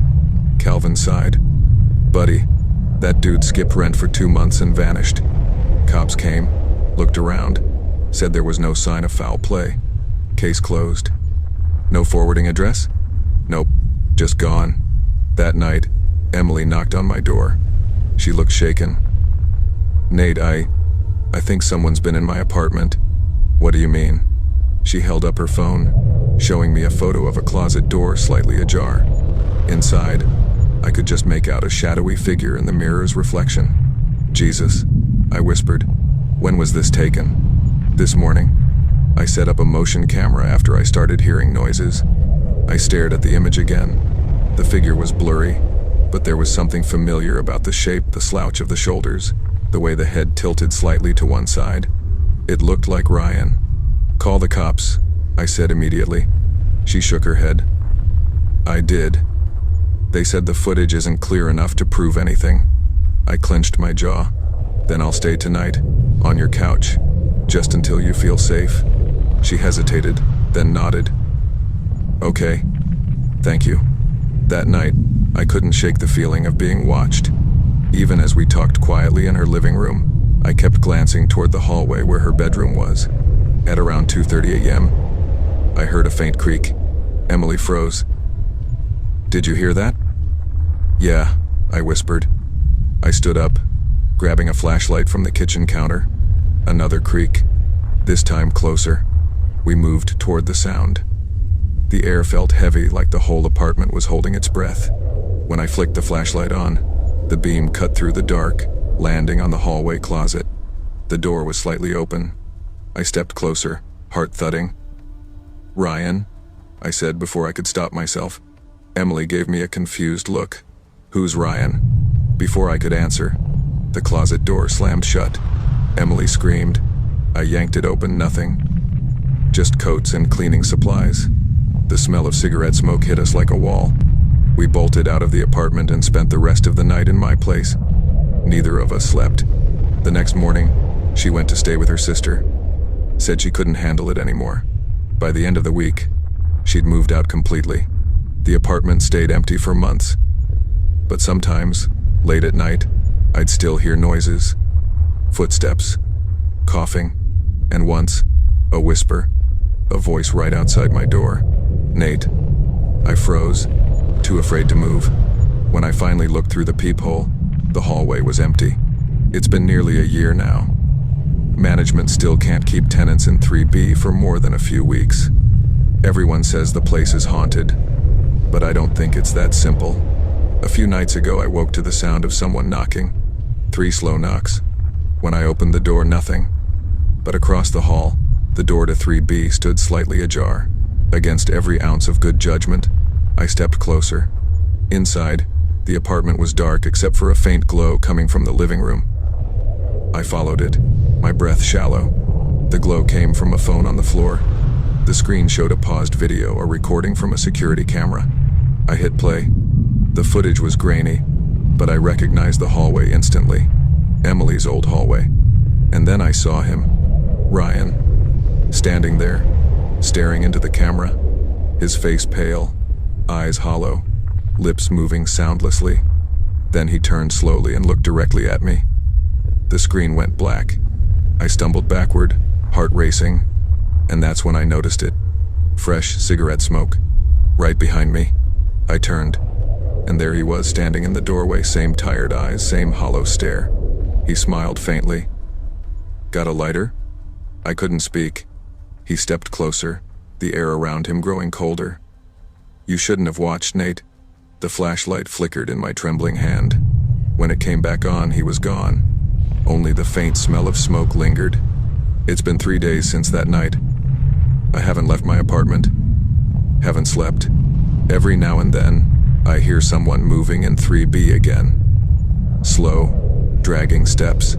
Calvin sighed. Buddy, that dude skipped rent for 2 months and vanished. Cops came, looked around, said there was no sign of foul play. Case closed. No forwarding address? Nope, just gone. That night, Emily knocked on my door. She looked shaken. Nate, I think someone's been in my apartment. What do you mean? She held up her phone, showing me a photo of a closet door slightly ajar. Inside, I could just make out a shadowy figure in the mirror's reflection. Jesus, I whispered. When was this taken? This morning. I set up a motion camera after I started hearing noises. I stared at the image again. The figure was blurry, but there was something familiar about the shape, the slouch of the shoulders, the way the head tilted slightly to one side. It looked like Ryan. Call the cops, I said immediately. She shook her head. I did. They said the footage isn't clear enough to prove anything. I clenched my jaw. Then I'll stay tonight, on your couch, just until you feel safe. She hesitated, then nodded. Okay, thank you. That night, I couldn't shake the feeling of being watched. Even as we talked quietly in her living room, I kept glancing toward the hallway where her bedroom was. At around 2:30 a.m., I heard a faint creak. Emily froze. Did you hear that? Yeah, I whispered. I stood up, grabbing a flashlight from the kitchen counter. Another creak, this time closer. We moved toward the sound. The air felt heavy, like the whole apartment was holding its breath. When I flicked the flashlight on, the beam cut through the dark, landing on the hallway closet. The door was slightly open. I stepped closer, heart thudding. Ryan, I said before I could stop myself. Emily gave me a confused look. Who's Ryan? Before I could answer, the closet door slammed shut. Emily screamed. I yanked it open, nothing. Just coats and cleaning supplies. The smell of cigarette smoke hit us like a wall. We bolted out of the apartment and spent the rest of the night in my place. Neither of us slept. The next morning, she went to stay with her sister. Said she couldn't handle it anymore. By the end of the week, she'd moved out completely. The apartment stayed empty for months. But sometimes, late at night, I'd still hear noises. Footsteps, coughing, and once, a whisper, a voice right outside my door. Nate. I froze, too afraid to move. When I finally looked through the peephole, the hallway was empty. It's been nearly a year now. Management still can't keep tenants in 3B for more than a few weeks. Everyone says the place is haunted, but I don't think it's that simple. A few nights ago, I woke to the sound of someone knocking. 3 slow knocks. When I opened the door, nothing. But across the hall, the door to 3B stood slightly ajar. Against every ounce of good judgment, I stepped closer. Inside, the apartment was dark except for a faint glow coming from the living room. I followed it, my breath shallow. The glow came from a phone on the floor. The screen showed a paused video, a recording from a security camera. I hit play. The footage was grainy, but I recognized the hallway instantly. Emily's old hallway. And then I saw him, Ryan, standing there, staring into the camera, his face pale, eyes hollow, lips moving soundlessly. Then he turned slowly and looked directly at me. The screen went black. I stumbled backward, heart racing, and that's when I noticed it. Fresh cigarette smoke. Right behind me. I turned, and there he was standing in the doorway, same tired eyes, same hollow stare. He smiled faintly. Got a lighter? I couldn't speak. He stepped closer, the air around him growing colder. You shouldn't have watched, Nate. The flashlight flickered in my trembling hand. When it came back on, he was gone. Only the faint smell of smoke lingered. It's been 3 days since that night. I haven't left my apartment. Haven't slept. Every now and then, I hear someone moving in 3B again. Slow, dragging steps.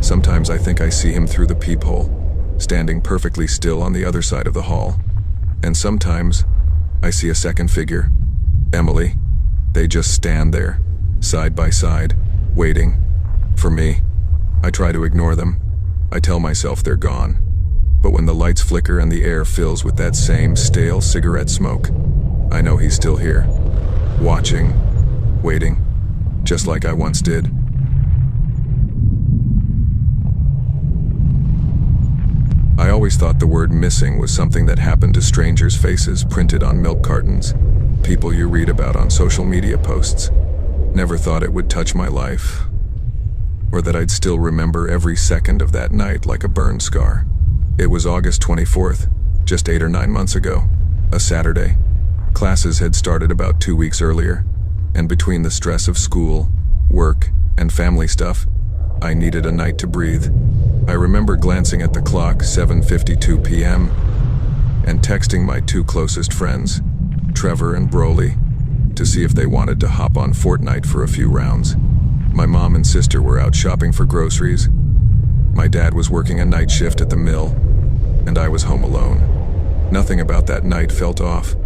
Sometimes I think I see him through the peephole, standing perfectly still on the other side of the hall. And sometimes, I see a second figure, Emily. They just stand there, side by side, waiting. For me. I try to ignore them. I tell myself they're gone. But when the lights flicker and the air fills with that same stale cigarette smoke, I know he's still here. Watching. Waiting. Just like I once did. I always thought the word missing was something that happened to strangers' faces printed on milk cartons, people you read about on social media posts. Never thought it would touch my life, or that I'd still remember every second of that night like a burn scar. It was August 24th, just 8 or 9 months ago, a Saturday. Classes had started about 2 weeks earlier, and between the stress of school, work, and family stuff, I needed a night to breathe. I remember glancing at the clock, 7:52 p.m., and texting my 2 closest friends, Trevor and Broly, to see if they wanted to hop on Fortnite for a few rounds. My mom and sister were out shopping for groceries. My dad was working a night shift at the mill, and I was home alone. Nothing about that night felt off.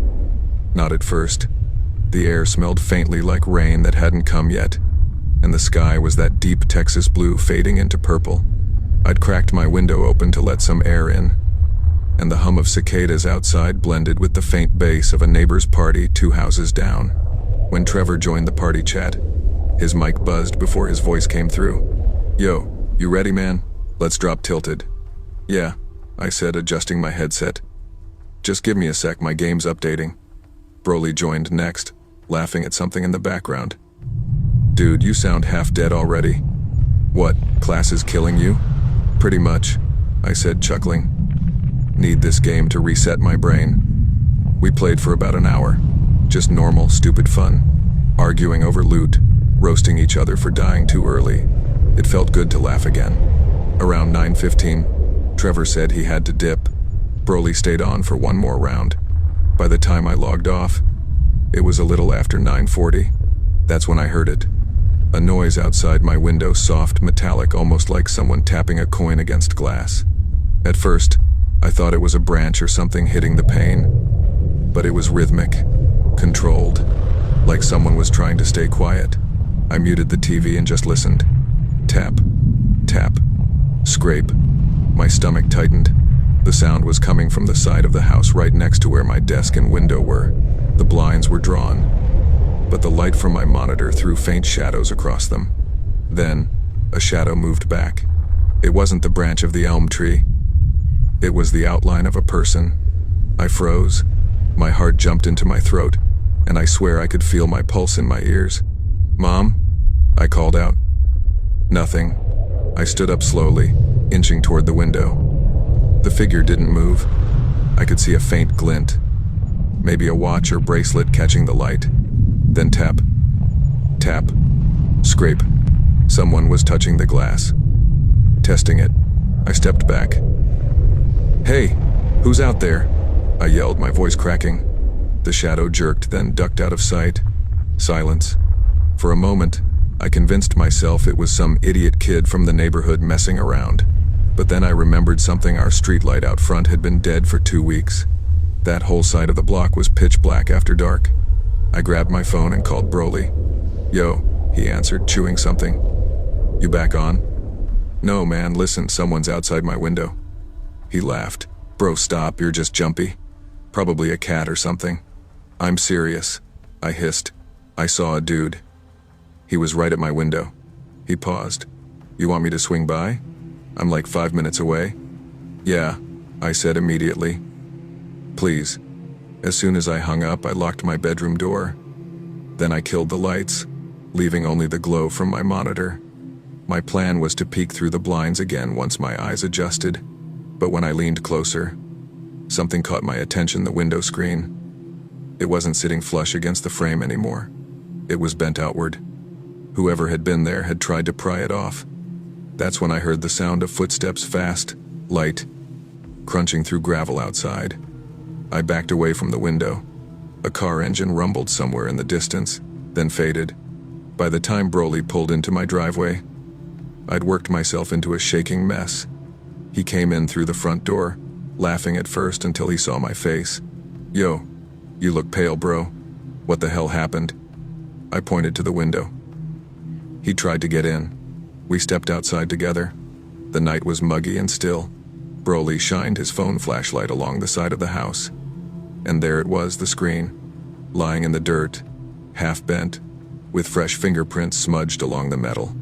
Not at first. The air smelled faintly like rain that hadn't come yet, and the sky was that deep Texas blue fading into purple. I'd cracked my window open to let some air in, and the hum of cicadas outside blended with the faint bass of a neighbor's party 2 houses down. When Trevor joined the party chat, his mic buzzed before his voice came through. "Yo, you ready, man? Let's drop Tilted." "Yeah," I said, adjusting my headset. "Just give me a sec, my game's updating." Broly joined next, laughing at something in the background. "Dude, you sound half dead already. What, class is killing you?" "Pretty much," I said, chuckling. "Need this game to reset my brain." We played for about an hour. Just normal, stupid fun. Arguing over loot, roasting each other for dying too early. It felt good to laugh again. Around 9:15, Trevor said he had to dip. Broly stayed on for one more round. By the time I logged off, it was a little after 9:40. That's when I heard it. A noise outside my window, soft, metallic, almost like someone tapping a coin against glass. At first, I thought it was a branch or something hitting the pane, but it was rhythmic, controlled, like someone was trying to stay quiet. I muted the TV and just listened. Tap, tap, scrape. My stomach tightened. The sound was coming from the side of the house right next to where my desk and window were. The blinds were drawn, but the light from my monitor threw faint shadows across them. Then, a shadow moved back. It wasn't the branch of the elm tree. It was the outline of a person. I froze. My heart jumped into my throat, and I swear I could feel my pulse in my ears. "Mom?" I called out. Nothing. I stood up slowly, inching toward the window. The figure didn't move. I could see a faint glint. Maybe a watch or bracelet catching the light. Then tap. Tap. Scrape. Someone was touching the glass. Testing it. I stepped back. "Hey, who's out there?" I yelled, my voice cracking. The shadow jerked, then ducked out of sight. Silence. For a moment, I convinced myself it was some idiot kid from the neighborhood messing around. But then I remembered something. Our streetlight out front had been dead for 2 weeks. That whole side of the block was pitch black after dark. I grabbed my phone and called Broly. "Yo," he answered, chewing something. "You back on?" "No, man, listen, someone's outside my window." He laughed. "Bro, stop, you're just jumpy. Probably a cat or something." "I'm serious," I hissed. "I saw a dude. He was right at my window." He paused. "You want me to swing by? I'm like 5 minutes away." "Yeah," I said immediately. "Please." As soon as I hung up, I locked my bedroom door. Then I killed the lights, leaving only the glow from my monitor. My plan was to peek through the blinds again once my eyes adjusted, but when I leaned closer, something caught my attention: the window screen. It wasn't sitting flush against the frame anymore. It was bent outward. Whoever had been there had tried to pry it off. That's when I heard the sound of footsteps, fast, light, crunching through gravel outside. I backed away from the window. A car engine rumbled somewhere in the distance, then faded. By the time Broly pulled into my driveway, I'd worked myself into a shaking mess. He came in through the front door, laughing at first until he saw my face. "Yo, you look pale, bro. What the hell happened?" I pointed to the window. He tried to get in. We stepped outside together. The night was muggy and still. Broly shined his phone flashlight along the side of the house. And there it was, the screen, lying in the dirt, half bent, with fresh fingerprints smudged along the metal.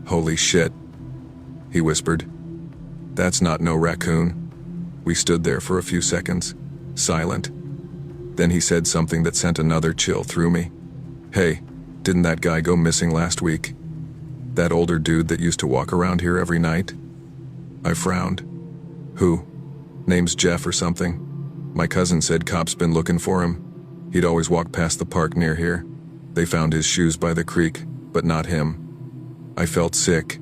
"Holy shit," he whispered. "That's not no raccoon." We stood there for a few seconds, silent. Then he said something that sent another chill through me. "Hey, didn't that guy go missing last week? That older dude that used to walk around here every night?" I frowned. "Who? Name's Jeff or something. My cousin said cops been looking for him. He'd always walk past the park near here. They found his shoes by the creek, but not him." I felt sick.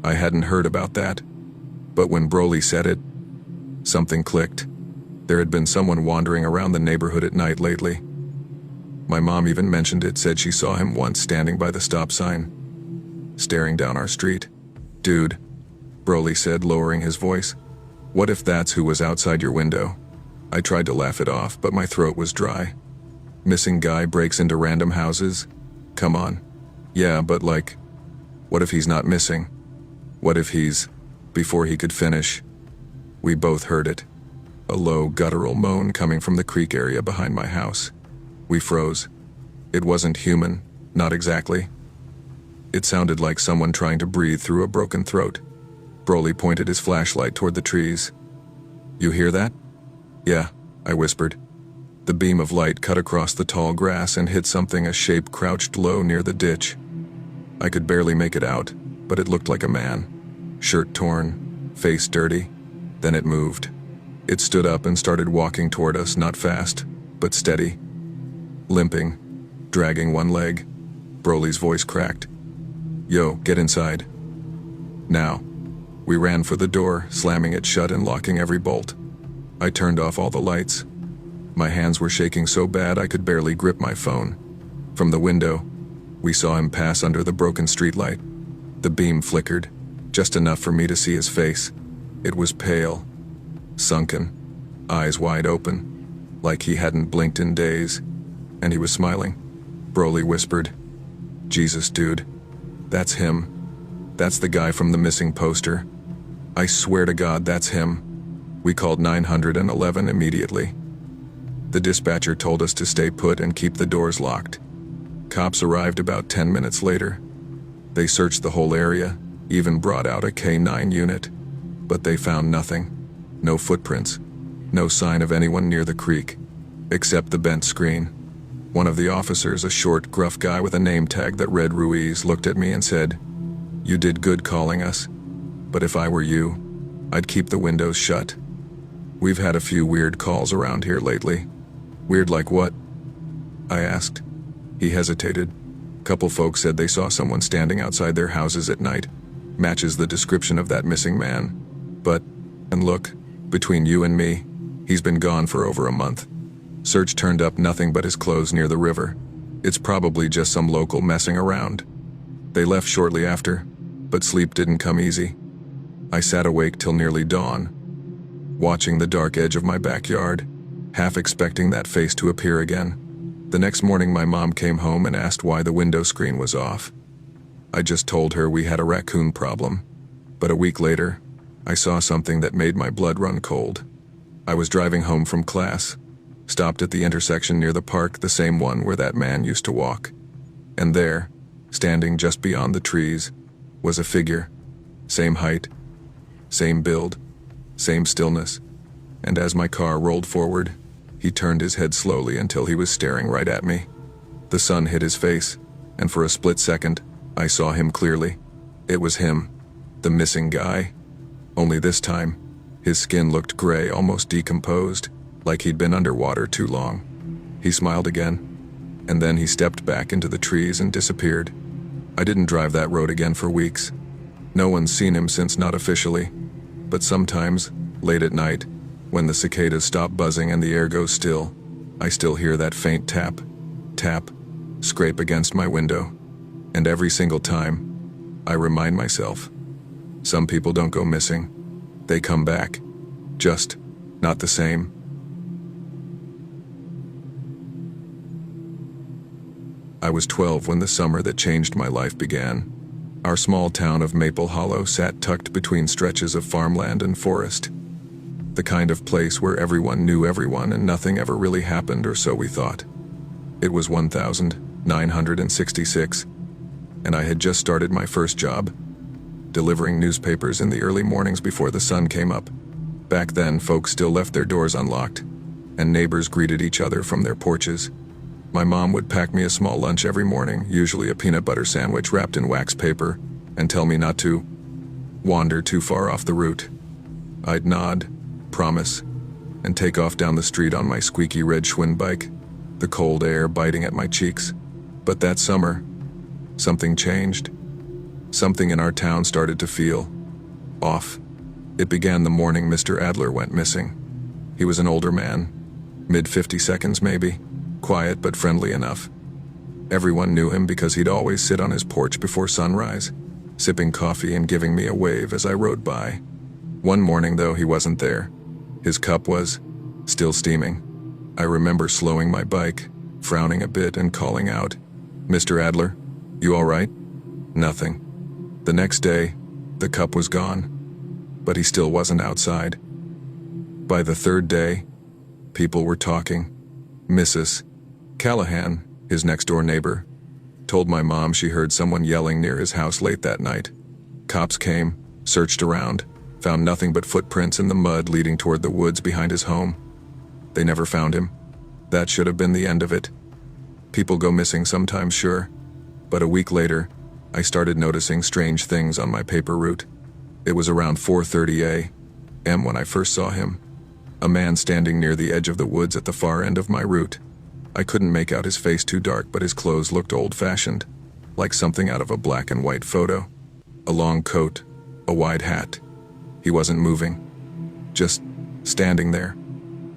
I hadn't heard about that. But when Broly said it, something clicked. There had been someone wandering around the neighborhood at night lately. My mom even mentioned it, said she saw him once standing by the stop sign, staring down our street. "Dude," Broly said, lowering his voice, "what if that's who was outside your window?" I tried to laugh it off, but my throat was dry. "Missing guy breaks into random houses? Come on." "Yeah, but like, what if he's not missing? What if he's..." Before he could finish, we both heard it. A low, guttural moan coming from the creek area behind my house. We froze. It wasn't human, not exactly. It sounded like someone trying to breathe through a broken throat. Broly pointed his flashlight toward the trees. "You hear that?" "Yeah," I whispered. The beam of light cut across the tall grass and hit something, a shape crouched low near the ditch. I could barely make it out, but it looked like a man. Shirt torn, face dirty. Then it moved. It stood up and started walking toward us, not fast, but steady. Limping, dragging one leg. Broly's voice cracked. "Yo, get inside. Now." We ran for the door, slamming it shut and locking every bolt. I turned off all the lights. My hands were shaking so bad I could barely grip my phone. From the window, we saw him pass under the broken streetlight. The beam flickered, just enough for me to see his face. It was pale, sunken, eyes wide open, like he hadn't blinked in days, and he was smiling. Broly whispered, "Jesus, dude, that's him. That's the guy from the missing poster. I swear to God, that's him." We called 911 immediately. The dispatcher told us to stay put and keep the doors locked. Cops arrived about 10 minutes later. They searched the whole area, even brought out a K9 unit, but they found nothing. No footprints, no sign of anyone near the creek, except the bent screen. One of the officers, a short, gruff guy with a name tag that read Ruiz, looked at me and said, "You did good calling us, but if I were you, I'd keep the windows shut. We've had a few weird calls around here lately." "Weird like what?" I asked. He hesitated. Couple folks said they saw someone standing outside their houses at night. Matches the description of that missing man. But, and look, between you and me, he's been gone for over a month. Search turned up nothing but his clothes near the river. It's probably just some local messing around. They left shortly after, but sleep didn't come easy. I sat awake till nearly dawn, watching the dark edge of my backyard, half expecting that face to appear again. The next morning my mom came home and asked why the window screen was off. I just told her we had a raccoon problem, but a week later, I saw something that made my blood run cold. I was driving home from class, stopped at the intersection near the park, the same one where that man used to walk. And there, standing just beyond the trees, was a figure. Same height, same build, same stillness. And as my car rolled forward, he turned his head slowly until he was staring right at me. The sun hit his face, and for a split second, I saw him clearly. It was him, the missing guy. Only this time, his skin looked gray, almost decomposed, like he'd been underwater too long. He smiled again, and then he stepped back into the trees and disappeared. I didn't drive that road again for weeks. No one's seen him since, not officially, but sometimes, late at night, when the cicadas stop buzzing and the air goes still, I still hear that faint tap, tap, scrape against my window. And every single time, I remind myself, some people don't go missing. They come back. Just not the same. I was 12 when the summer that changed my life began. Our small town of Maple Hollow sat tucked between stretches of farmland and forest. The kind of place where everyone knew everyone and nothing ever really happened, or so we thought. It was 1966, and I had just started my first job, delivering newspapers in the early mornings before the sun came up. Back then, folks still left their doors unlocked, and neighbors greeted each other from their porches. My mom would pack me a small lunch every morning, usually a peanut butter sandwich wrapped in wax paper, and tell me not to wander too far off the route. I'd nod, promise, and take off down the street on my squeaky red Schwinn bike, the cold air biting at my cheeks. But that summer, something changed. Something in our town started to feel off. It began the morning Mr. Adler went missing. He was an older man, mid-50s maybe, quiet but friendly enough. Everyone knew him because he'd always sit on his porch before sunrise, sipping coffee and giving me a wave as I rode by. One morning, though, he wasn't there. His cup was still steaming. I remember slowing my bike, frowning a bit, and calling out, "Mr. Adler, you all right?" Nothing. The next day, the cup was gone, but he still wasn't outside. By the third day, people were talking. Mrs. Callahan, his next-door neighbor, told my mom she heard someone yelling near his house late that night. Cops came, searched around, found nothing but footprints in the mud leading toward the woods behind his home. They never found him. That should have been the end of it. People go missing sometimes, sure, but a week later, I started noticing strange things on my paper route. It was around 4:30 a.m. when I first saw him. A man standing near the edge of the woods at the far end of my route. I couldn't make out his face, too dark, but his clothes looked old-fashioned, like something out of a black and white photo. A long coat, a wide hat. He wasn't moving, just standing there,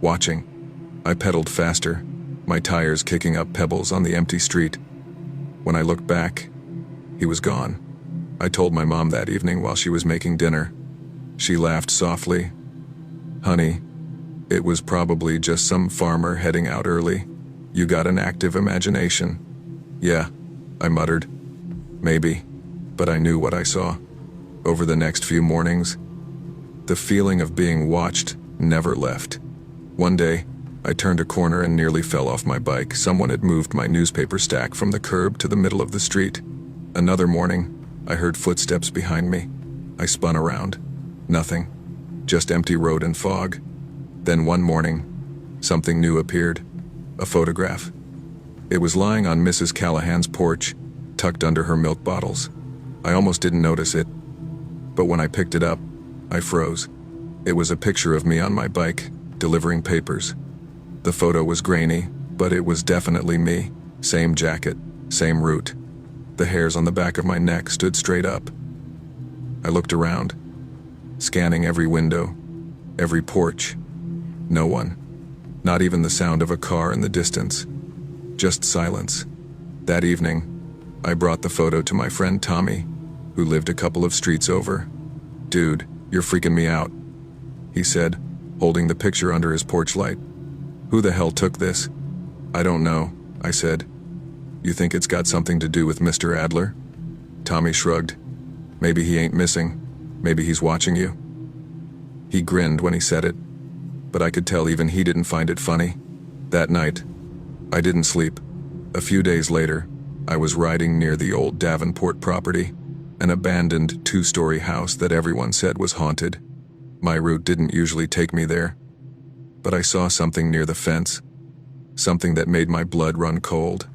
watching. I pedaled faster, my tires kicking up pebbles on the empty street. When I looked back, he was gone. I told my mom that evening while she was making dinner. She laughed softly. "Honey, it was probably just some farmer heading out early. You got an active imagination." "Yeah," I muttered. "Maybe," but I knew what I saw. Over the next few mornings, the feeling of being watched never left. One day, I turned a corner and nearly fell off my bike. Someone had moved my newspaper stack from the curb to the middle of the street. Another morning, I heard footsteps behind me. I spun around. Nothing. Just empty road and fog. Then one morning, something new appeared. A photograph. It was lying on Mrs. Callahan's porch, tucked under her milk bottles. I almost didn't notice it, but when I picked it up, I froze. It was a picture of me on my bike, delivering papers. The photo was grainy, but it was definitely me. Same jacket, same route. The hairs on the back of my neck stood straight up. I looked around, scanning every window, every porch. No one. Not even the sound of a car in the distance. Just silence. That evening, I brought the photo to my friend Tommy, who lived a couple of streets over. "Dude, you're freaking me out," he said, holding the picture under his porch light. "Who the hell took this?" "I don't know," I said. "You think it's got something to do with Mr. Adler?" Tommy shrugged. "Maybe he ain't missing. Maybe he's watching you." He grinned when he said it, but I could tell even he didn't find it funny. That night, I didn't sleep. A few days later, I was riding near the old Davenport property, an abandoned two-story house that everyone said was haunted. My route didn't usually take me there, but I saw something near the fence, something that made my blood run cold.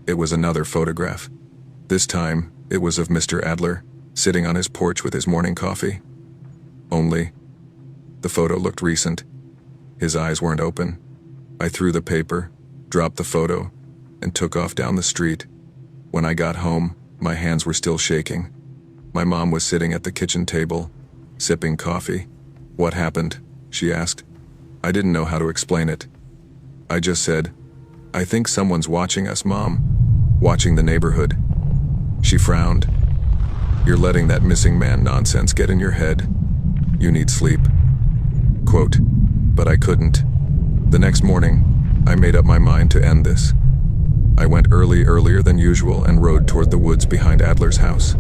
It was another photograph. This time, it was of Mr. Adler, sitting on his porch with his morning coffee. Only, the photo looked recent. His eyes weren't open. I threw the paper, dropped the photo, and took off down the street. When I got home, my hands were still shaking. My mom was sitting at the kitchen table, sipping coffee. "What happened?" she asked. I didn't know how to explain it. I just said, "I think someone's watching us, Mom. Watching the neighborhood." She frowned. "You're letting that missing man nonsense get in your head. You need sleep." Quote, but I couldn't. The next morning, I made up my mind to end this. I went earlier than usual and rode toward the woods behind Adler's house.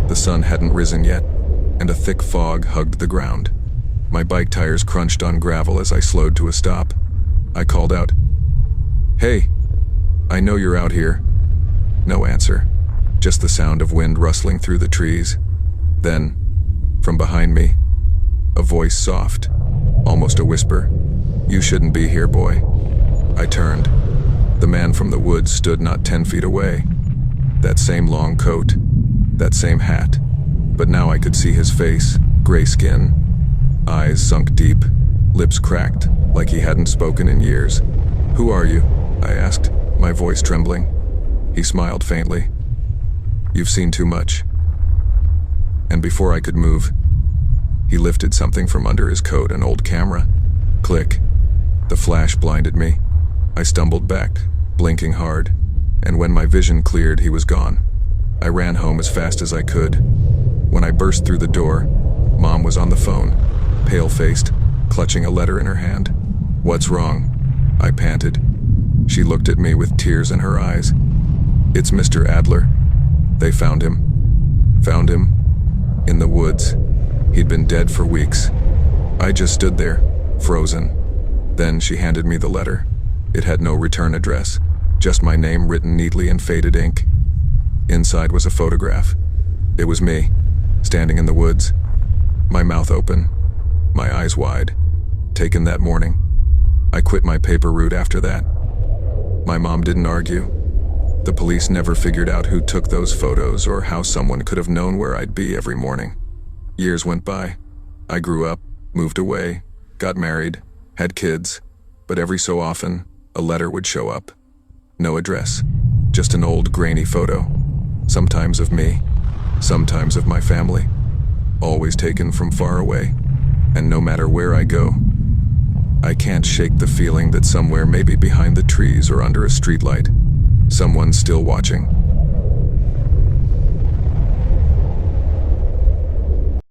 The sun hadn't risen yet, and a thick fog hugged the ground. My bike tires crunched on gravel as I slowed to a stop. I called out, "Hey, I know you're out here." No answer, just the sound of wind rustling through the trees. Then, from behind me, a voice soft, almost a whisper, "You shouldn't be here, boy." I turned. The man from the woods stood not 10 feet away. That same long coat, that same hat, but now I could see his face, gray skin, eyes sunk deep, lips cracked, like he hadn't spoken in years. "Who are you?" I asked, my voice trembling. He smiled faintly. "You've seen too much." And before I could move, he lifted something from under his coat, an old camera. Click. The flash blinded me. I stumbled back, blinking hard, and when my vision cleared, he was gone. I ran home as fast as I could. When I burst through the door, Mom was on the phone, pale-faced, clutching a letter in her hand. "What's wrong?" I panted. She looked at me with tears in her eyes. "It's Mr. Adler. They found him. Found him in the woods. He'd been dead for weeks." I just stood there, frozen. Then she handed me the letter. It had no return address, just my name written neatly in faded ink. Inside was a photograph. It was me, standing in the woods, my mouth open, my eyes wide, taken that morning. I quit my paper route after that. My mom didn't argue. The police never figured out who took those photos or how someone could have known where I'd be every morning. Years went by. I grew up, moved away, got married, had kids, but every so often, a letter would show up. No address, just an old grainy photo, sometimes of me, sometimes of my family, always taken from far away, and no matter where I go, I can't shake the feeling that somewhere, maybe behind the trees or under a streetlight, someone's still watching.